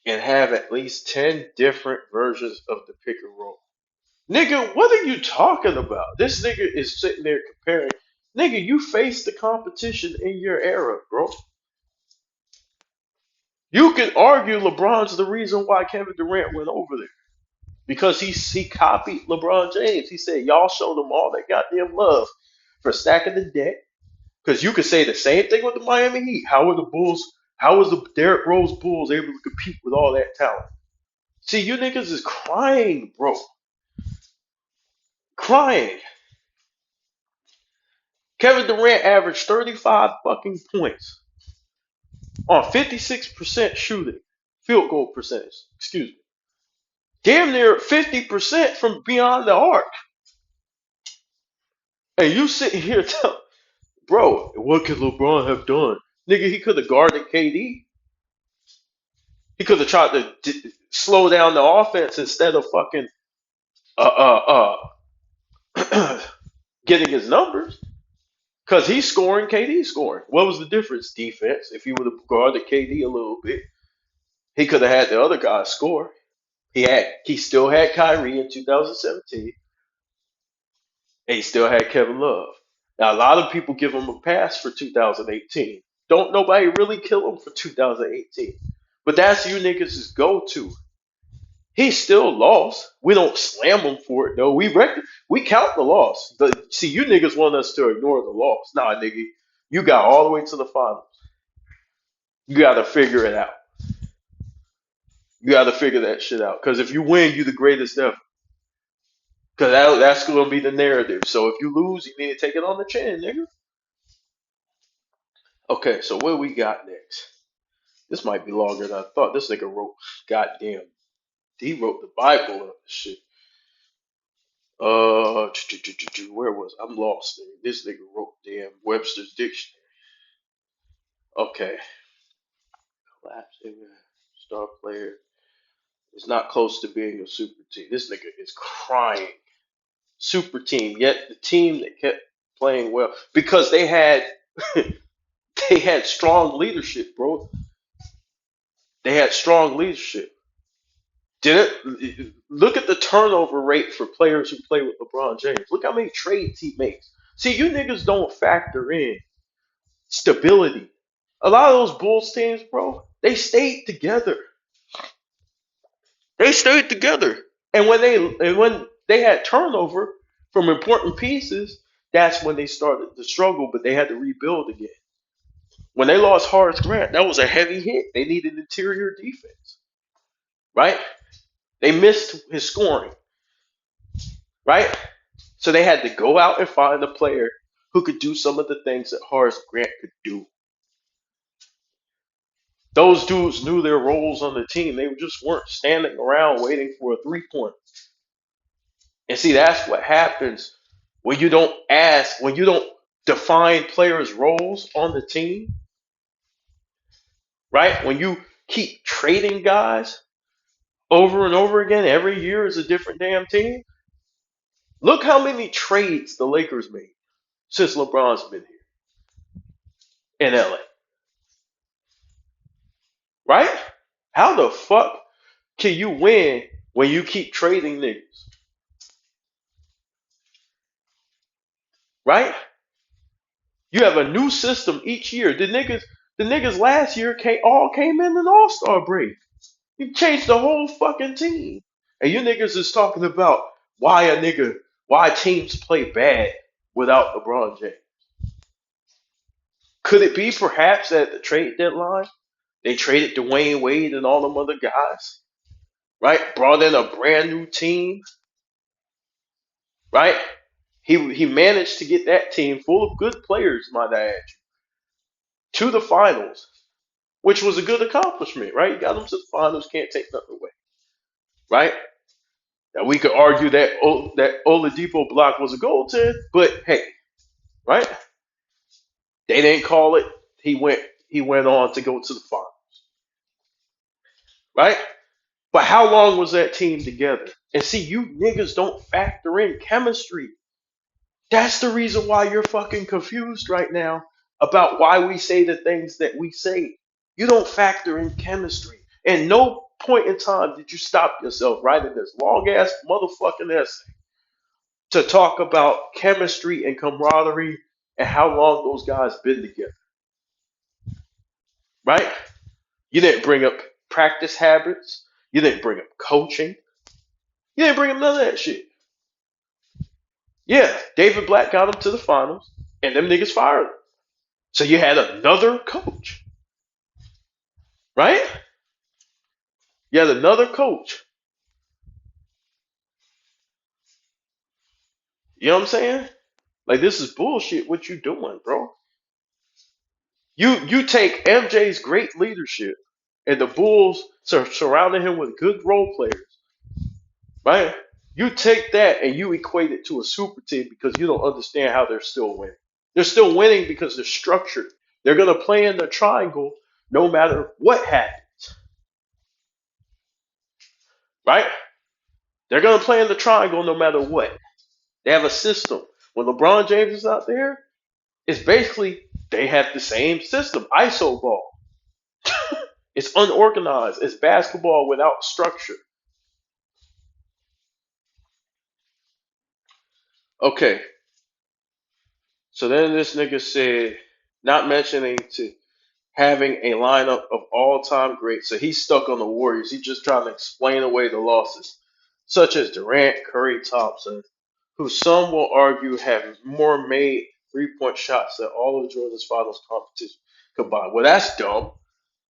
and have at least 10 different versions of the pick and roll. Nigga, what are you talking about? This nigga is sitting there comparing. Nigga, you face the competition in your era, bro. You can argue LeBron's the reason why Kevin Durant went over there. Because he copied LeBron James. He said, y'all showed them all that goddamn love for stacking the deck. Because you could say the same thing with the Miami Heat. How were the Bulls, how was the Derrick Rose Bulls able to compete with all that talent? See, you niggas is crying, bro. Crying. Kevin Durant averaged 35 fucking points on 56% shooting, field goal percentage, excuse me. Damn near 50% from beyond the arc. And you sitting here telling, bro, what could LeBron have done? Nigga, he could have guarded KD. He could have tried to slow down the offense instead of fucking getting his numbers. Because he's scoring, KD's scoring. What was the difference? Defense. If he would have guarded KD a little bit, he could have had the other guys score. He still had Kyrie in 2017, and he still had Kevin Love. Now a lot of people give him a pass for 2018. Don't nobody really kill him for 2018. But that's you niggas' go-to. He still lost. We don't slam him for it though. We count the loss. See, you niggas want us to ignore the loss. Nah, nigga, you got all the way to the finals. You got to figure it out. You got to figure that shit out. Because if you win, you the greatest ever. Because that's going to be the narrative. So if you lose, you need to take it on the chin, nigga. Okay, so what we got next? This might be longer than I thought. This nigga wrote, goddamn, he wrote the Bible on this shit. Where was I'm lost. Nigga. This nigga wrote damn Webster's Dictionary. Okay, collapse, star player is not close to being a super team. This nigga is crying. Super team, yet the team that kept playing well because they had they had strong leadership, bro. They had strong leadership. Look at the turnover rate for players who play with LeBron James. Look how many trades he makes. See, you niggas don't factor in stability. A lot of those Bulls teams, bro, they stayed together. They stayed together. And when they had turnover from important pieces, that's when they started to struggle, but they had to rebuild again. When they lost Horace Grant, that was a heavy hit. They needed interior defense. Right? They missed his scoring. Right? So they had to go out and find a player who could do some of the things that Horace Grant could do. Those dudes knew their roles on the team. They just weren't standing around waiting for a 3-point. And see, that's what happens when you don't define players' roles on the team, right? When you keep trading guys over and over again, every year is a different damn team. Look how many trades the Lakers made since LeBron's been here in LA. Right? How the fuck can you win when you keep trading niggas? Right? You have a new system each year. The niggas last year all came in an all-star break. You changed the whole fucking team. And you niggas is talking about why teams play bad without LeBron James. Could it be perhaps at the trade deadline, they traded Dwayne Wade and all them other guys, right? Brought in a brand new team, right? He managed to get that team full of good players, might I add, to the finals. which was a good accomplishment, right? You got them to the finals, can't take nothing away, right? Now we could argue that that Oladipo block was a goaltend, but hey, right? They didn't call it. He went. He went on to go to the finals, right? But how long was that team together? And see, you niggas don't factor in chemistry. That's the reason why you're fucking confused right now about why we say the things that we say. You don't factor in chemistry. And no point in time did you stop yourself writing this long ass motherfucking essay to talk about chemistry and camaraderie and how long those guys been together, right? You didn't bring up practice habits. You didn't bring up coaching. You didn't bring up none of that shit. Yeah, David Black got them to the finals, and them niggas fired him. So you had another coach, right? You had another coach. You know what I'm saying? Like, this is bullshit what you doing, bro. You take MJ's great leadership and the Bulls surrounding him with good role players, right? You take that and you equate it to a super team because you don't understand how they're still winning. They're still winning because they're structured. They're going to play in the triangle no matter what happens, right? They're going to play in the triangle no matter what. They have a system. When LeBron James is out there, it's basically they have the same system. ISO ball. It's unorganized. It's basketball without structure. Okay. So then this nigga said, not mentioning to having a lineup of all-time greats. So he's stuck on the Warriors. He's just trying to explain away the losses, such as Durant, Curry, Thompson, who some will argue have more made three-point shots than all of Jordan's finals competition combined. Well, that's dumb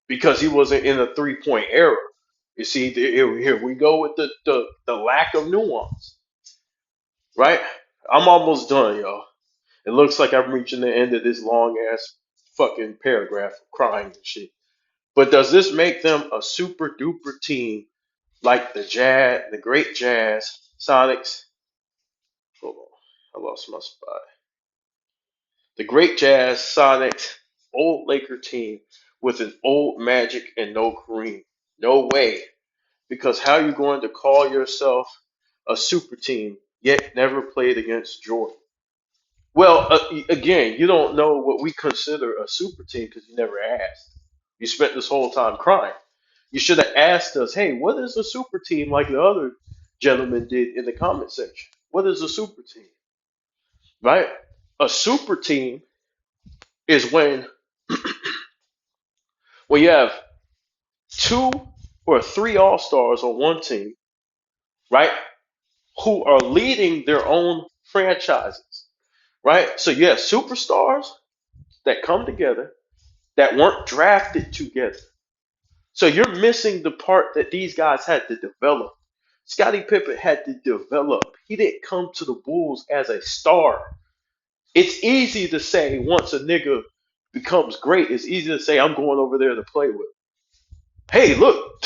because he wasn't in a three-point era. You see, here we go with the lack of nuance, right? I'm almost done, y'all. It looks like I'm reaching the end of this long-ass fucking paragraph of crying and shit. But does this make them a super duper team like the Jazz, the great Jazz, Sonics? Hold on, I lost my spot. The great Jazz, Sonics, old Laker team with an old Magic and no Kareem. No way. Because how are you going to call yourself a super team yet never played against Jordan? Well, again, you don't know what we consider a super team because you never asked. You spent this whole time crying. You should have asked us, hey, what is a super team like the other gentleman did in the comment section? What is a super team? Right? A super team is when you have two or three all-stars on one team, right? Who are leading their own franchises, right? So you have superstars that come together that weren't drafted together. So you're missing the part that these guys had to develop. Scottie Pippen had to develop. He didn't come to the Bulls as a star. It's easy to say once a nigga becomes great, it's easy to say I'm going over there to play with. Hey, look,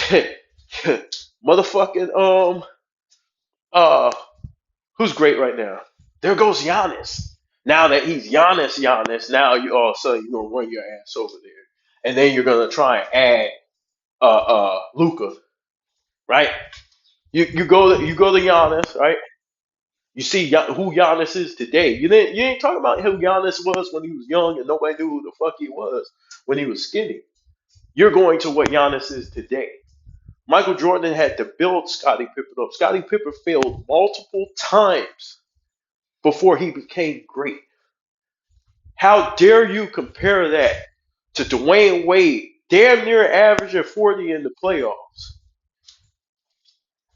motherfucking uh who's great right now? There goes Giannis. Now that he's Giannis, now you all of a sudden you're gonna run your ass over there. And then you're gonna try and add Luca, right? You go to Giannis, right? You see who Giannis is today. You ain't talking about who Giannis was when he was young and nobody knew who the fuck he was when he was skinny. You're going to what Giannis is today. Michael Jordan had to build Scottie Pippen up. Scottie Pippen failed multiple times before he became great. How dare you compare that to Dwayne Wade, damn near averaging 40 in the playoffs,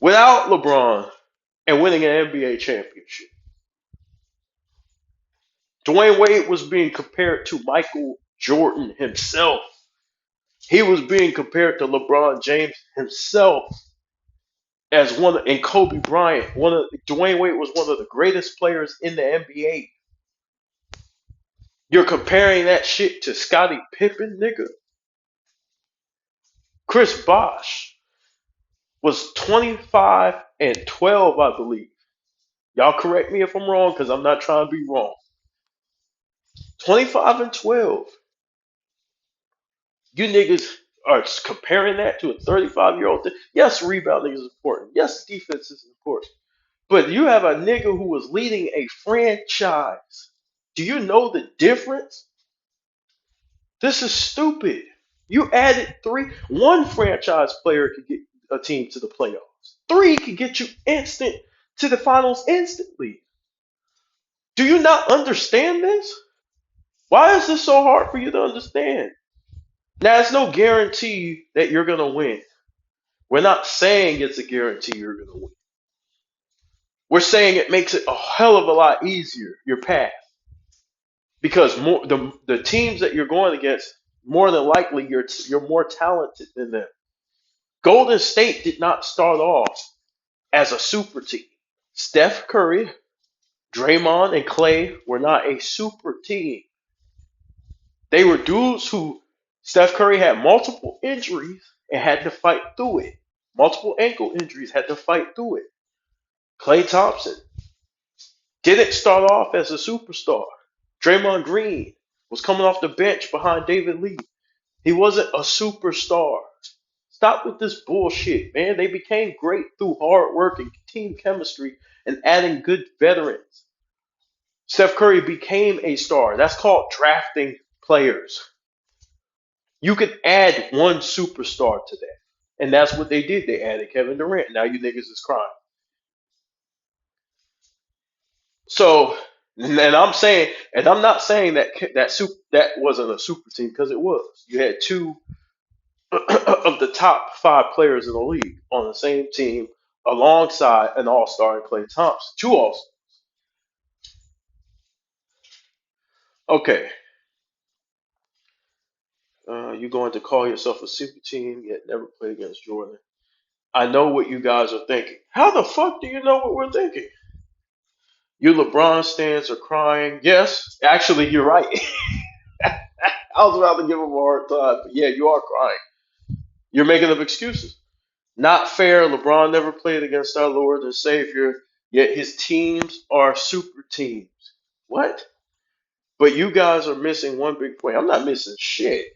without LeBron and winning an NBA championship? Dwayne Wade was being compared to Michael Jordan himself. He was being compared to LeBron James himself as and Kobe Bryant. Dwayne Wade was one of the greatest players in the NBA. You're comparing that shit to Scottie Pippen, nigga? Chris Bosh was 25 and 12, I believe. Y'all correct me if I'm wrong, because I'm not trying to be wrong. 25 and 12. You niggas are comparing that to a 35-year-old. Yes, rebounding is important. Yes, defense is important. But you have a nigga who was leading a franchise. Do you know the difference? This is stupid. You added three. One franchise player could get a team to the playoffs. Three could get you instant to the finals instantly. Do you not understand this? Why is this so hard for you to understand? Now, it's no guarantee that you're going to win. We're not saying it's a guarantee you're going to win. We're saying it makes it a hell of a lot easier, your path. Because the teams that you're going against, more than likely, you're more talented than them. Golden State did not start off as a super team. Steph Curry, Draymond, and Clay were not a super team. They were dudes who Steph Curry had multiple injuries and had to fight through it. Multiple ankle injuries, had to fight through it. Klay Thompson didn't start off as a superstar. Draymond Green was coming off the bench behind David Lee. He wasn't a superstar. Stop with this bullshit, man. They became great through hard work and team chemistry and adding good veterans. Steph Curry became a star. That's called drafting players. You could add one superstar to that. And that's what they did. They added Kevin Durant. Now you niggas is crying. So, and I'm saying, and I'm not saying that wasn't a super team, because it was. You had two of the top 5 players in the league on the same team alongside an all-star in Klay Thompson. 2 all-stars. Okay. You going to call yourself a super team yet never play against Jordan? I know what you guys are thinking. How the fuck do you know what we're thinking? You LeBron stands are crying. Yes, actually, you're right. I was about to give him a hard time, but yeah, you are crying. You're making up excuses. Not fair. LeBron never played against our Lord and Savior, yet his teams are super teams. What? But you guys are missing one big point. I'm not missing shit.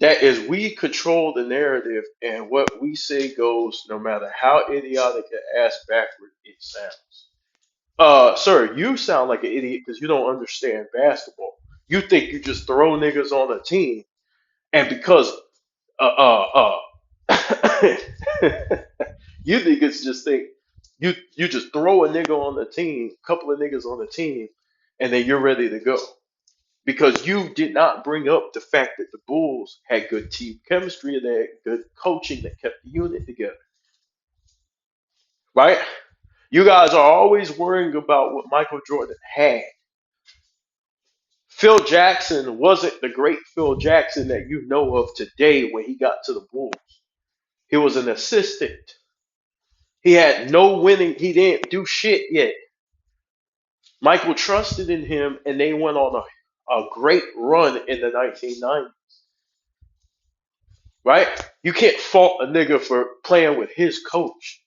That is, we control the narrative, and what we say goes, no matter how idiotic and ass backward it sounds. Sir, you sound like an idiot because you don't understand basketball. You think you just throw niggas on a team, and because you niggas just think you just throw a nigga on the team, a couple of niggas on the team, and then you're ready to go. Because you did not bring up the fact that the Bulls had good team chemistry and they had good coaching that kept the unit together. Right? You guys are always worrying about what Michael Jordan had. Phil Jackson wasn't the great Phil Jackson that you know of today when he got to the Bulls. He was an assistant. He had no winning. He didn't do shit yet. Michael trusted in him, and they went on a great run in the 1990s. Right? You can't fault a nigga for playing with his coach.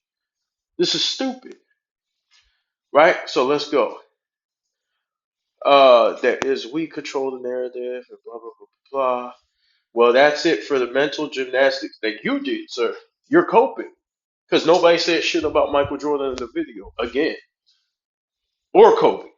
This is stupid. Right? So let's go. That is, we control the narrative and blah, blah, blah, blah. Well, that's it for the mental gymnastics that you did, sir. You're coping. Because nobody said shit about Michael Jordan in the video again. Or Kobe.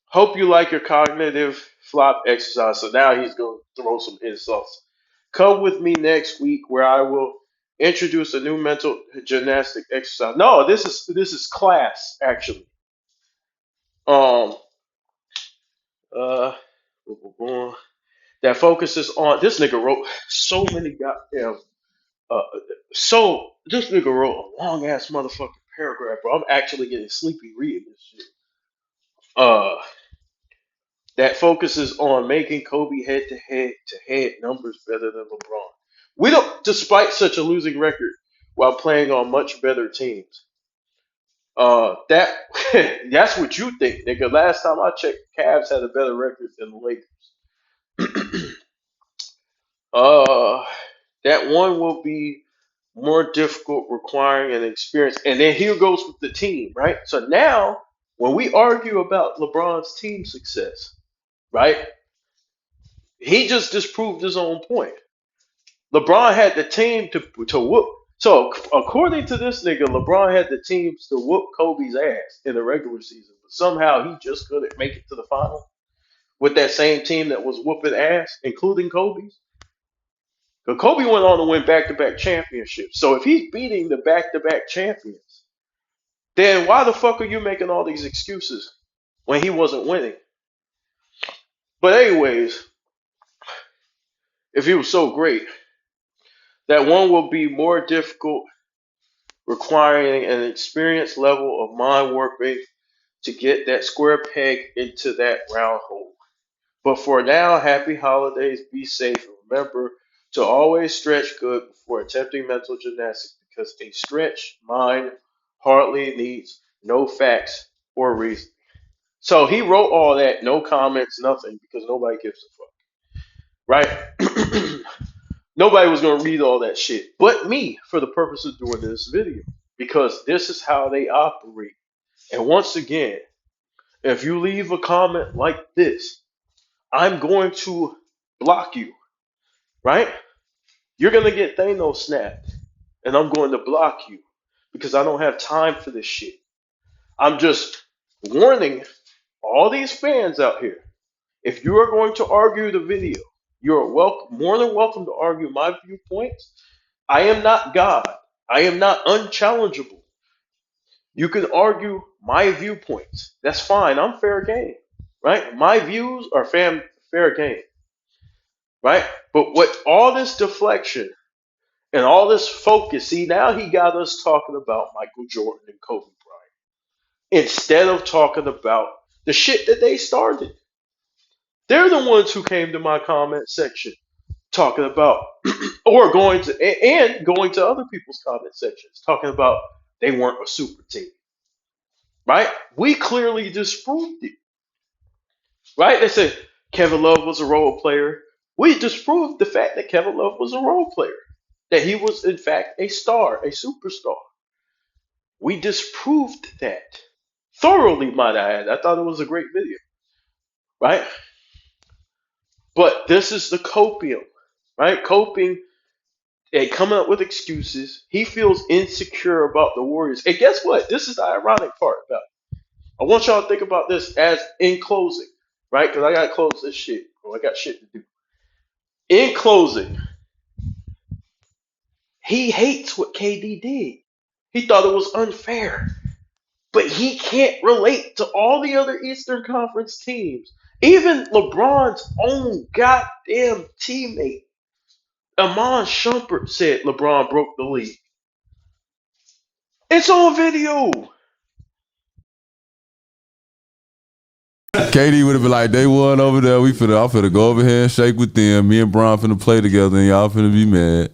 Hope you like your cognitive flop exercise. So now he's going to throw some insults. Come with me next week where I will introduce a new mental gymnastic exercise. No, this is class actually. Um uh that focuses on this nigga wrote so many goddamn uh this nigga wrote a long ass motherfucking paragraph, bro. I'm actually getting sleepy reading this shit. Uh that focuses on making Kobe head-to-head numbers better than LeBron. We don't, despite such a losing record, while playing on much better teams. That that's what you think, nigga. Last time I checked, Cavs had a better record than the Lakers. uh, That one will be more difficult, requiring an experience. And then here goes with the team, right? So now, when we argue about LeBron's team success, right? He just disproved his own point. LeBron had the team to whoop. So according to this nigga, LeBron had the teams to whoop Kobe's ass in the regular season, but somehow he just couldn't make it to the final with that same team that was whooping ass, including Kobe's. But Kobe went on to win back-to-back championships. So if he's beating the back-to-back champions, then why the fuck are you making all these excuses when he wasn't winning? But anyways, if he was so great, that one will be more difficult, requiring an experienced level of mind warping to get that square peg into that round hole. But for now, happy holidays, be safe, and remember to always stretch good before attempting mental gymnastics, because a stretched mind hardly needs no facts or reason. So he wrote all that, no comments, nothing, because nobody gives a fuck. Right? Nobody was going to read all that shit but me for the purpose of doing this video, because this is how they operate. And once again, if you leave a comment like this, I'm going to block you, right? You're going to get Thanos snapped, and I'm going to block you because I don't have time for this shit. I'm just warning all these fans out here, if you are going to argue the video, you're more than welcome to argue my viewpoints. I am not God. I am not unchallengeable. You can argue my viewpoints. That's fine. I'm fair game, right? My views are fair game, right? But what all this deflection and all this focus, see, now he got us talking about Michael Jordan and Kobe Bryant instead of talking about the shit that they started. They're the ones who came to my comment section talking about, or going to other people's comment sections talking about they weren't a super team, right? We clearly disproved it, right? They said Kevin Love was a role player. We disproved the fact that Kevin Love was a role player, that he was in fact a star, a superstar. We disproved that thoroughly, might I add. I thought it was a great video, right? But this is the copium, right? Coping and coming up with excuses. He feels insecure about the Warriors. And guess what? This is the ironic part about it. I want y'all to think about this as in closing, right? Because I got to close this shit. I got shit to do. In closing, he hates what KD did. He thought it was unfair. But he can't relate to all the other Eastern Conference teams. Even LeBron's own goddamn teammate, Iman Shumpert, said LeBron broke the league. It's on video. KD would have been like, they won over there. I'm finna go over here and shake with them. Me and Bron finna play together, and y'all finna be mad.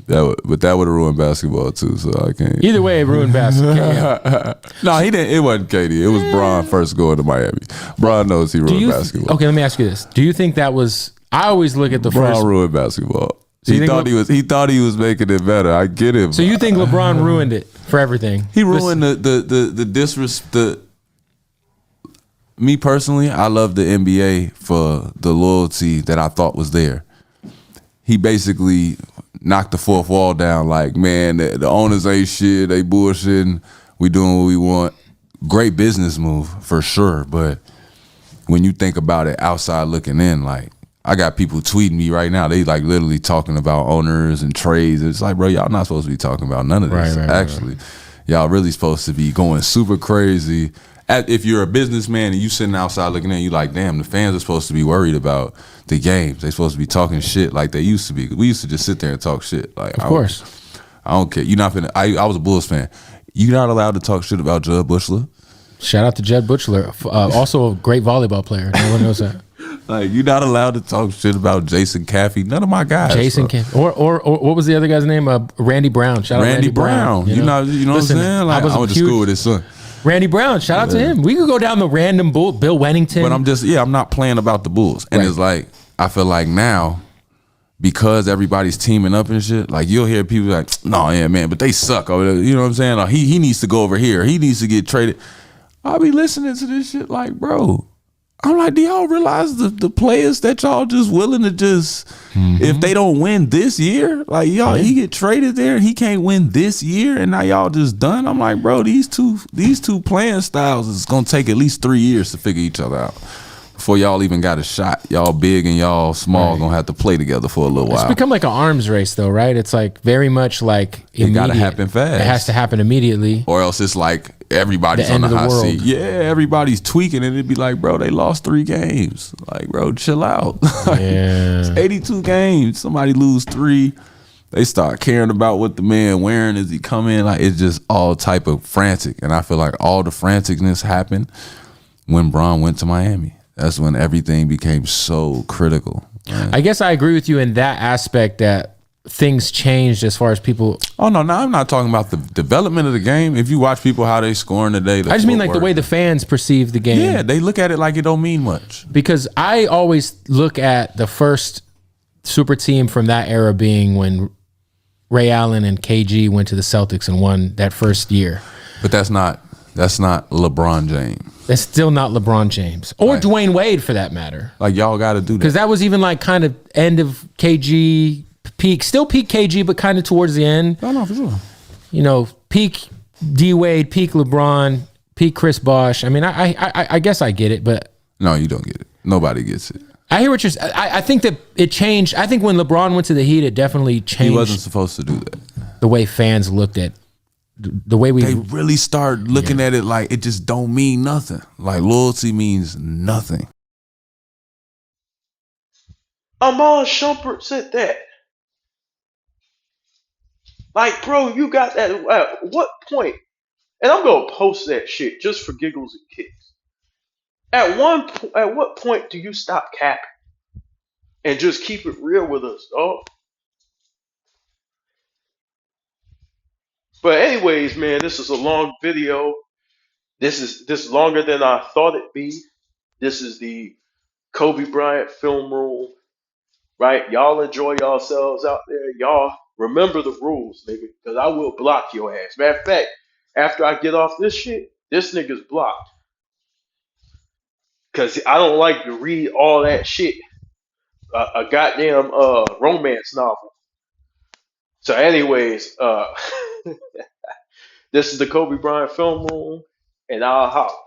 But that would have ruined basketball too, so I can't. Either way, it ruined basketball. No, he didn't. It wasn't KD. It was Bron first going to Miami. Bron knows he ruined basketball. Okay, let me ask you this: do you think that was? I always look at the Bron first. ruined basketball. So He thought he was making it better. I get him. So you think LeBron ruined it for everything? He ruined the disrespect. Me personally, I love the NBA for the loyalty that I thought was there. He basically knocked the fourth wall down. Like, man, the owners ain't shit. They bullshitting. We doing what we want. Great business move for sure. But when you think about it outside looking in, like, I got people tweeting me right now. They like literally talking about owners and trades. It's like, bro, y'all not supposed to be talking about none of this. Actually, y'all really supposed to be going super crazy. If you're a businessman and you sitting outside looking in, you like, damn, the fans are supposed to be worried about the games. They supposed to be talking shit like they used to be. We used to just sit there and talk shit. Like, of course, I don't care. You're not finna. I was a Bulls fan. You're not allowed to talk shit about Jud Buechler. Shout out to Jud Buechler, also a great volleyball player. No one knows that. Like, you're not allowed to talk shit about Jason Caffey. None of my guys. Jason Caffey, or what was the other guy's name? Randy Brown. Shout out Randy Brown. You know what I'm saying? Like, I went to school with his son. Randy Brown, shout out to him. We could go down the random Bill Wennington. But I'm not playing about the Bulls. And it's like, I feel like now because everybody's teaming up and shit, like you'll hear people like, no, yeah, man, but they suck over there. You know what I'm saying? Like, he needs to go over here. He needs to get traded. I'll be listening to this shit like, bro, I'm like, do y'all realize the players that y'all just willing to just, if they don't win this year, like y'all, he get traded there and he can't win this year and now y'all just done? I'm like, bro, these two playing styles is gonna take at least 3 years to figure each other out before y'all even got a shot. Y'all big and y'all small gonna have to play together for a little while. It's become like an arms race though, right? It's like very much like it gotta happen fast. It has to happen immediately. Or else it's like everybody's on the hot seat. Yeah, everybody's tweaking and it'd be like, bro, they lost 3 games. Like, bro, chill out. It's 82 games. Somebody lose 3. They start caring about what the man wearing as he come in. Like, it's just all type of frantic. And I feel like all the franticness happened when Bron went to Miami. That's when everything became so critical. Man. I guess I agree with you in that aspect that things changed as far as people. Oh no, I'm not talking about the development of the game. If you watch people how they scoring today, I just mean like the way the fans perceive the game. Yeah, they look at it like it don't mean much. Because I always look at the first super team from that era being when Ray Allen and KG went to the Celtics and won that first year. But that's not LeBron James. That's still not LeBron James or Dwayne Wade for that matter. Like y'all got to do that because that was even like kind of end of KG. Peak, still peak KG, but kind of towards the end. Oh, no, for sure. You know, peak D Wade, peak LeBron, peak Chris Bosh. I mean, I guess I get it, but no, you don't get it. Nobody gets it. I hear what you're saying. I think that it changed. I think when LeBron went to the Heat, it definitely changed. He wasn't supposed to do that. The way fans looked at the way they really start looking at it like it just don't mean nothing. Like loyalty means nothing. Amon Shumpert said that. Like, bro, you got that at what point? And I'm gonna post that shit just for giggles and kicks. At what point do you stop capping and just keep it real with us, dog? But anyways, man, this is a long video. This is longer than I thought it'd be. This is the Kobe Bryant film room, right? Y'all enjoy yourselves out there. Y'all remember the rules, nigga, because I will block your ass. Matter of fact, after I get off this shit, this nigga's blocked. Because I don't like to read all that shit. A goddamn romance novel. So anyways, this is the Kobe Bryant film room, and I'll hop.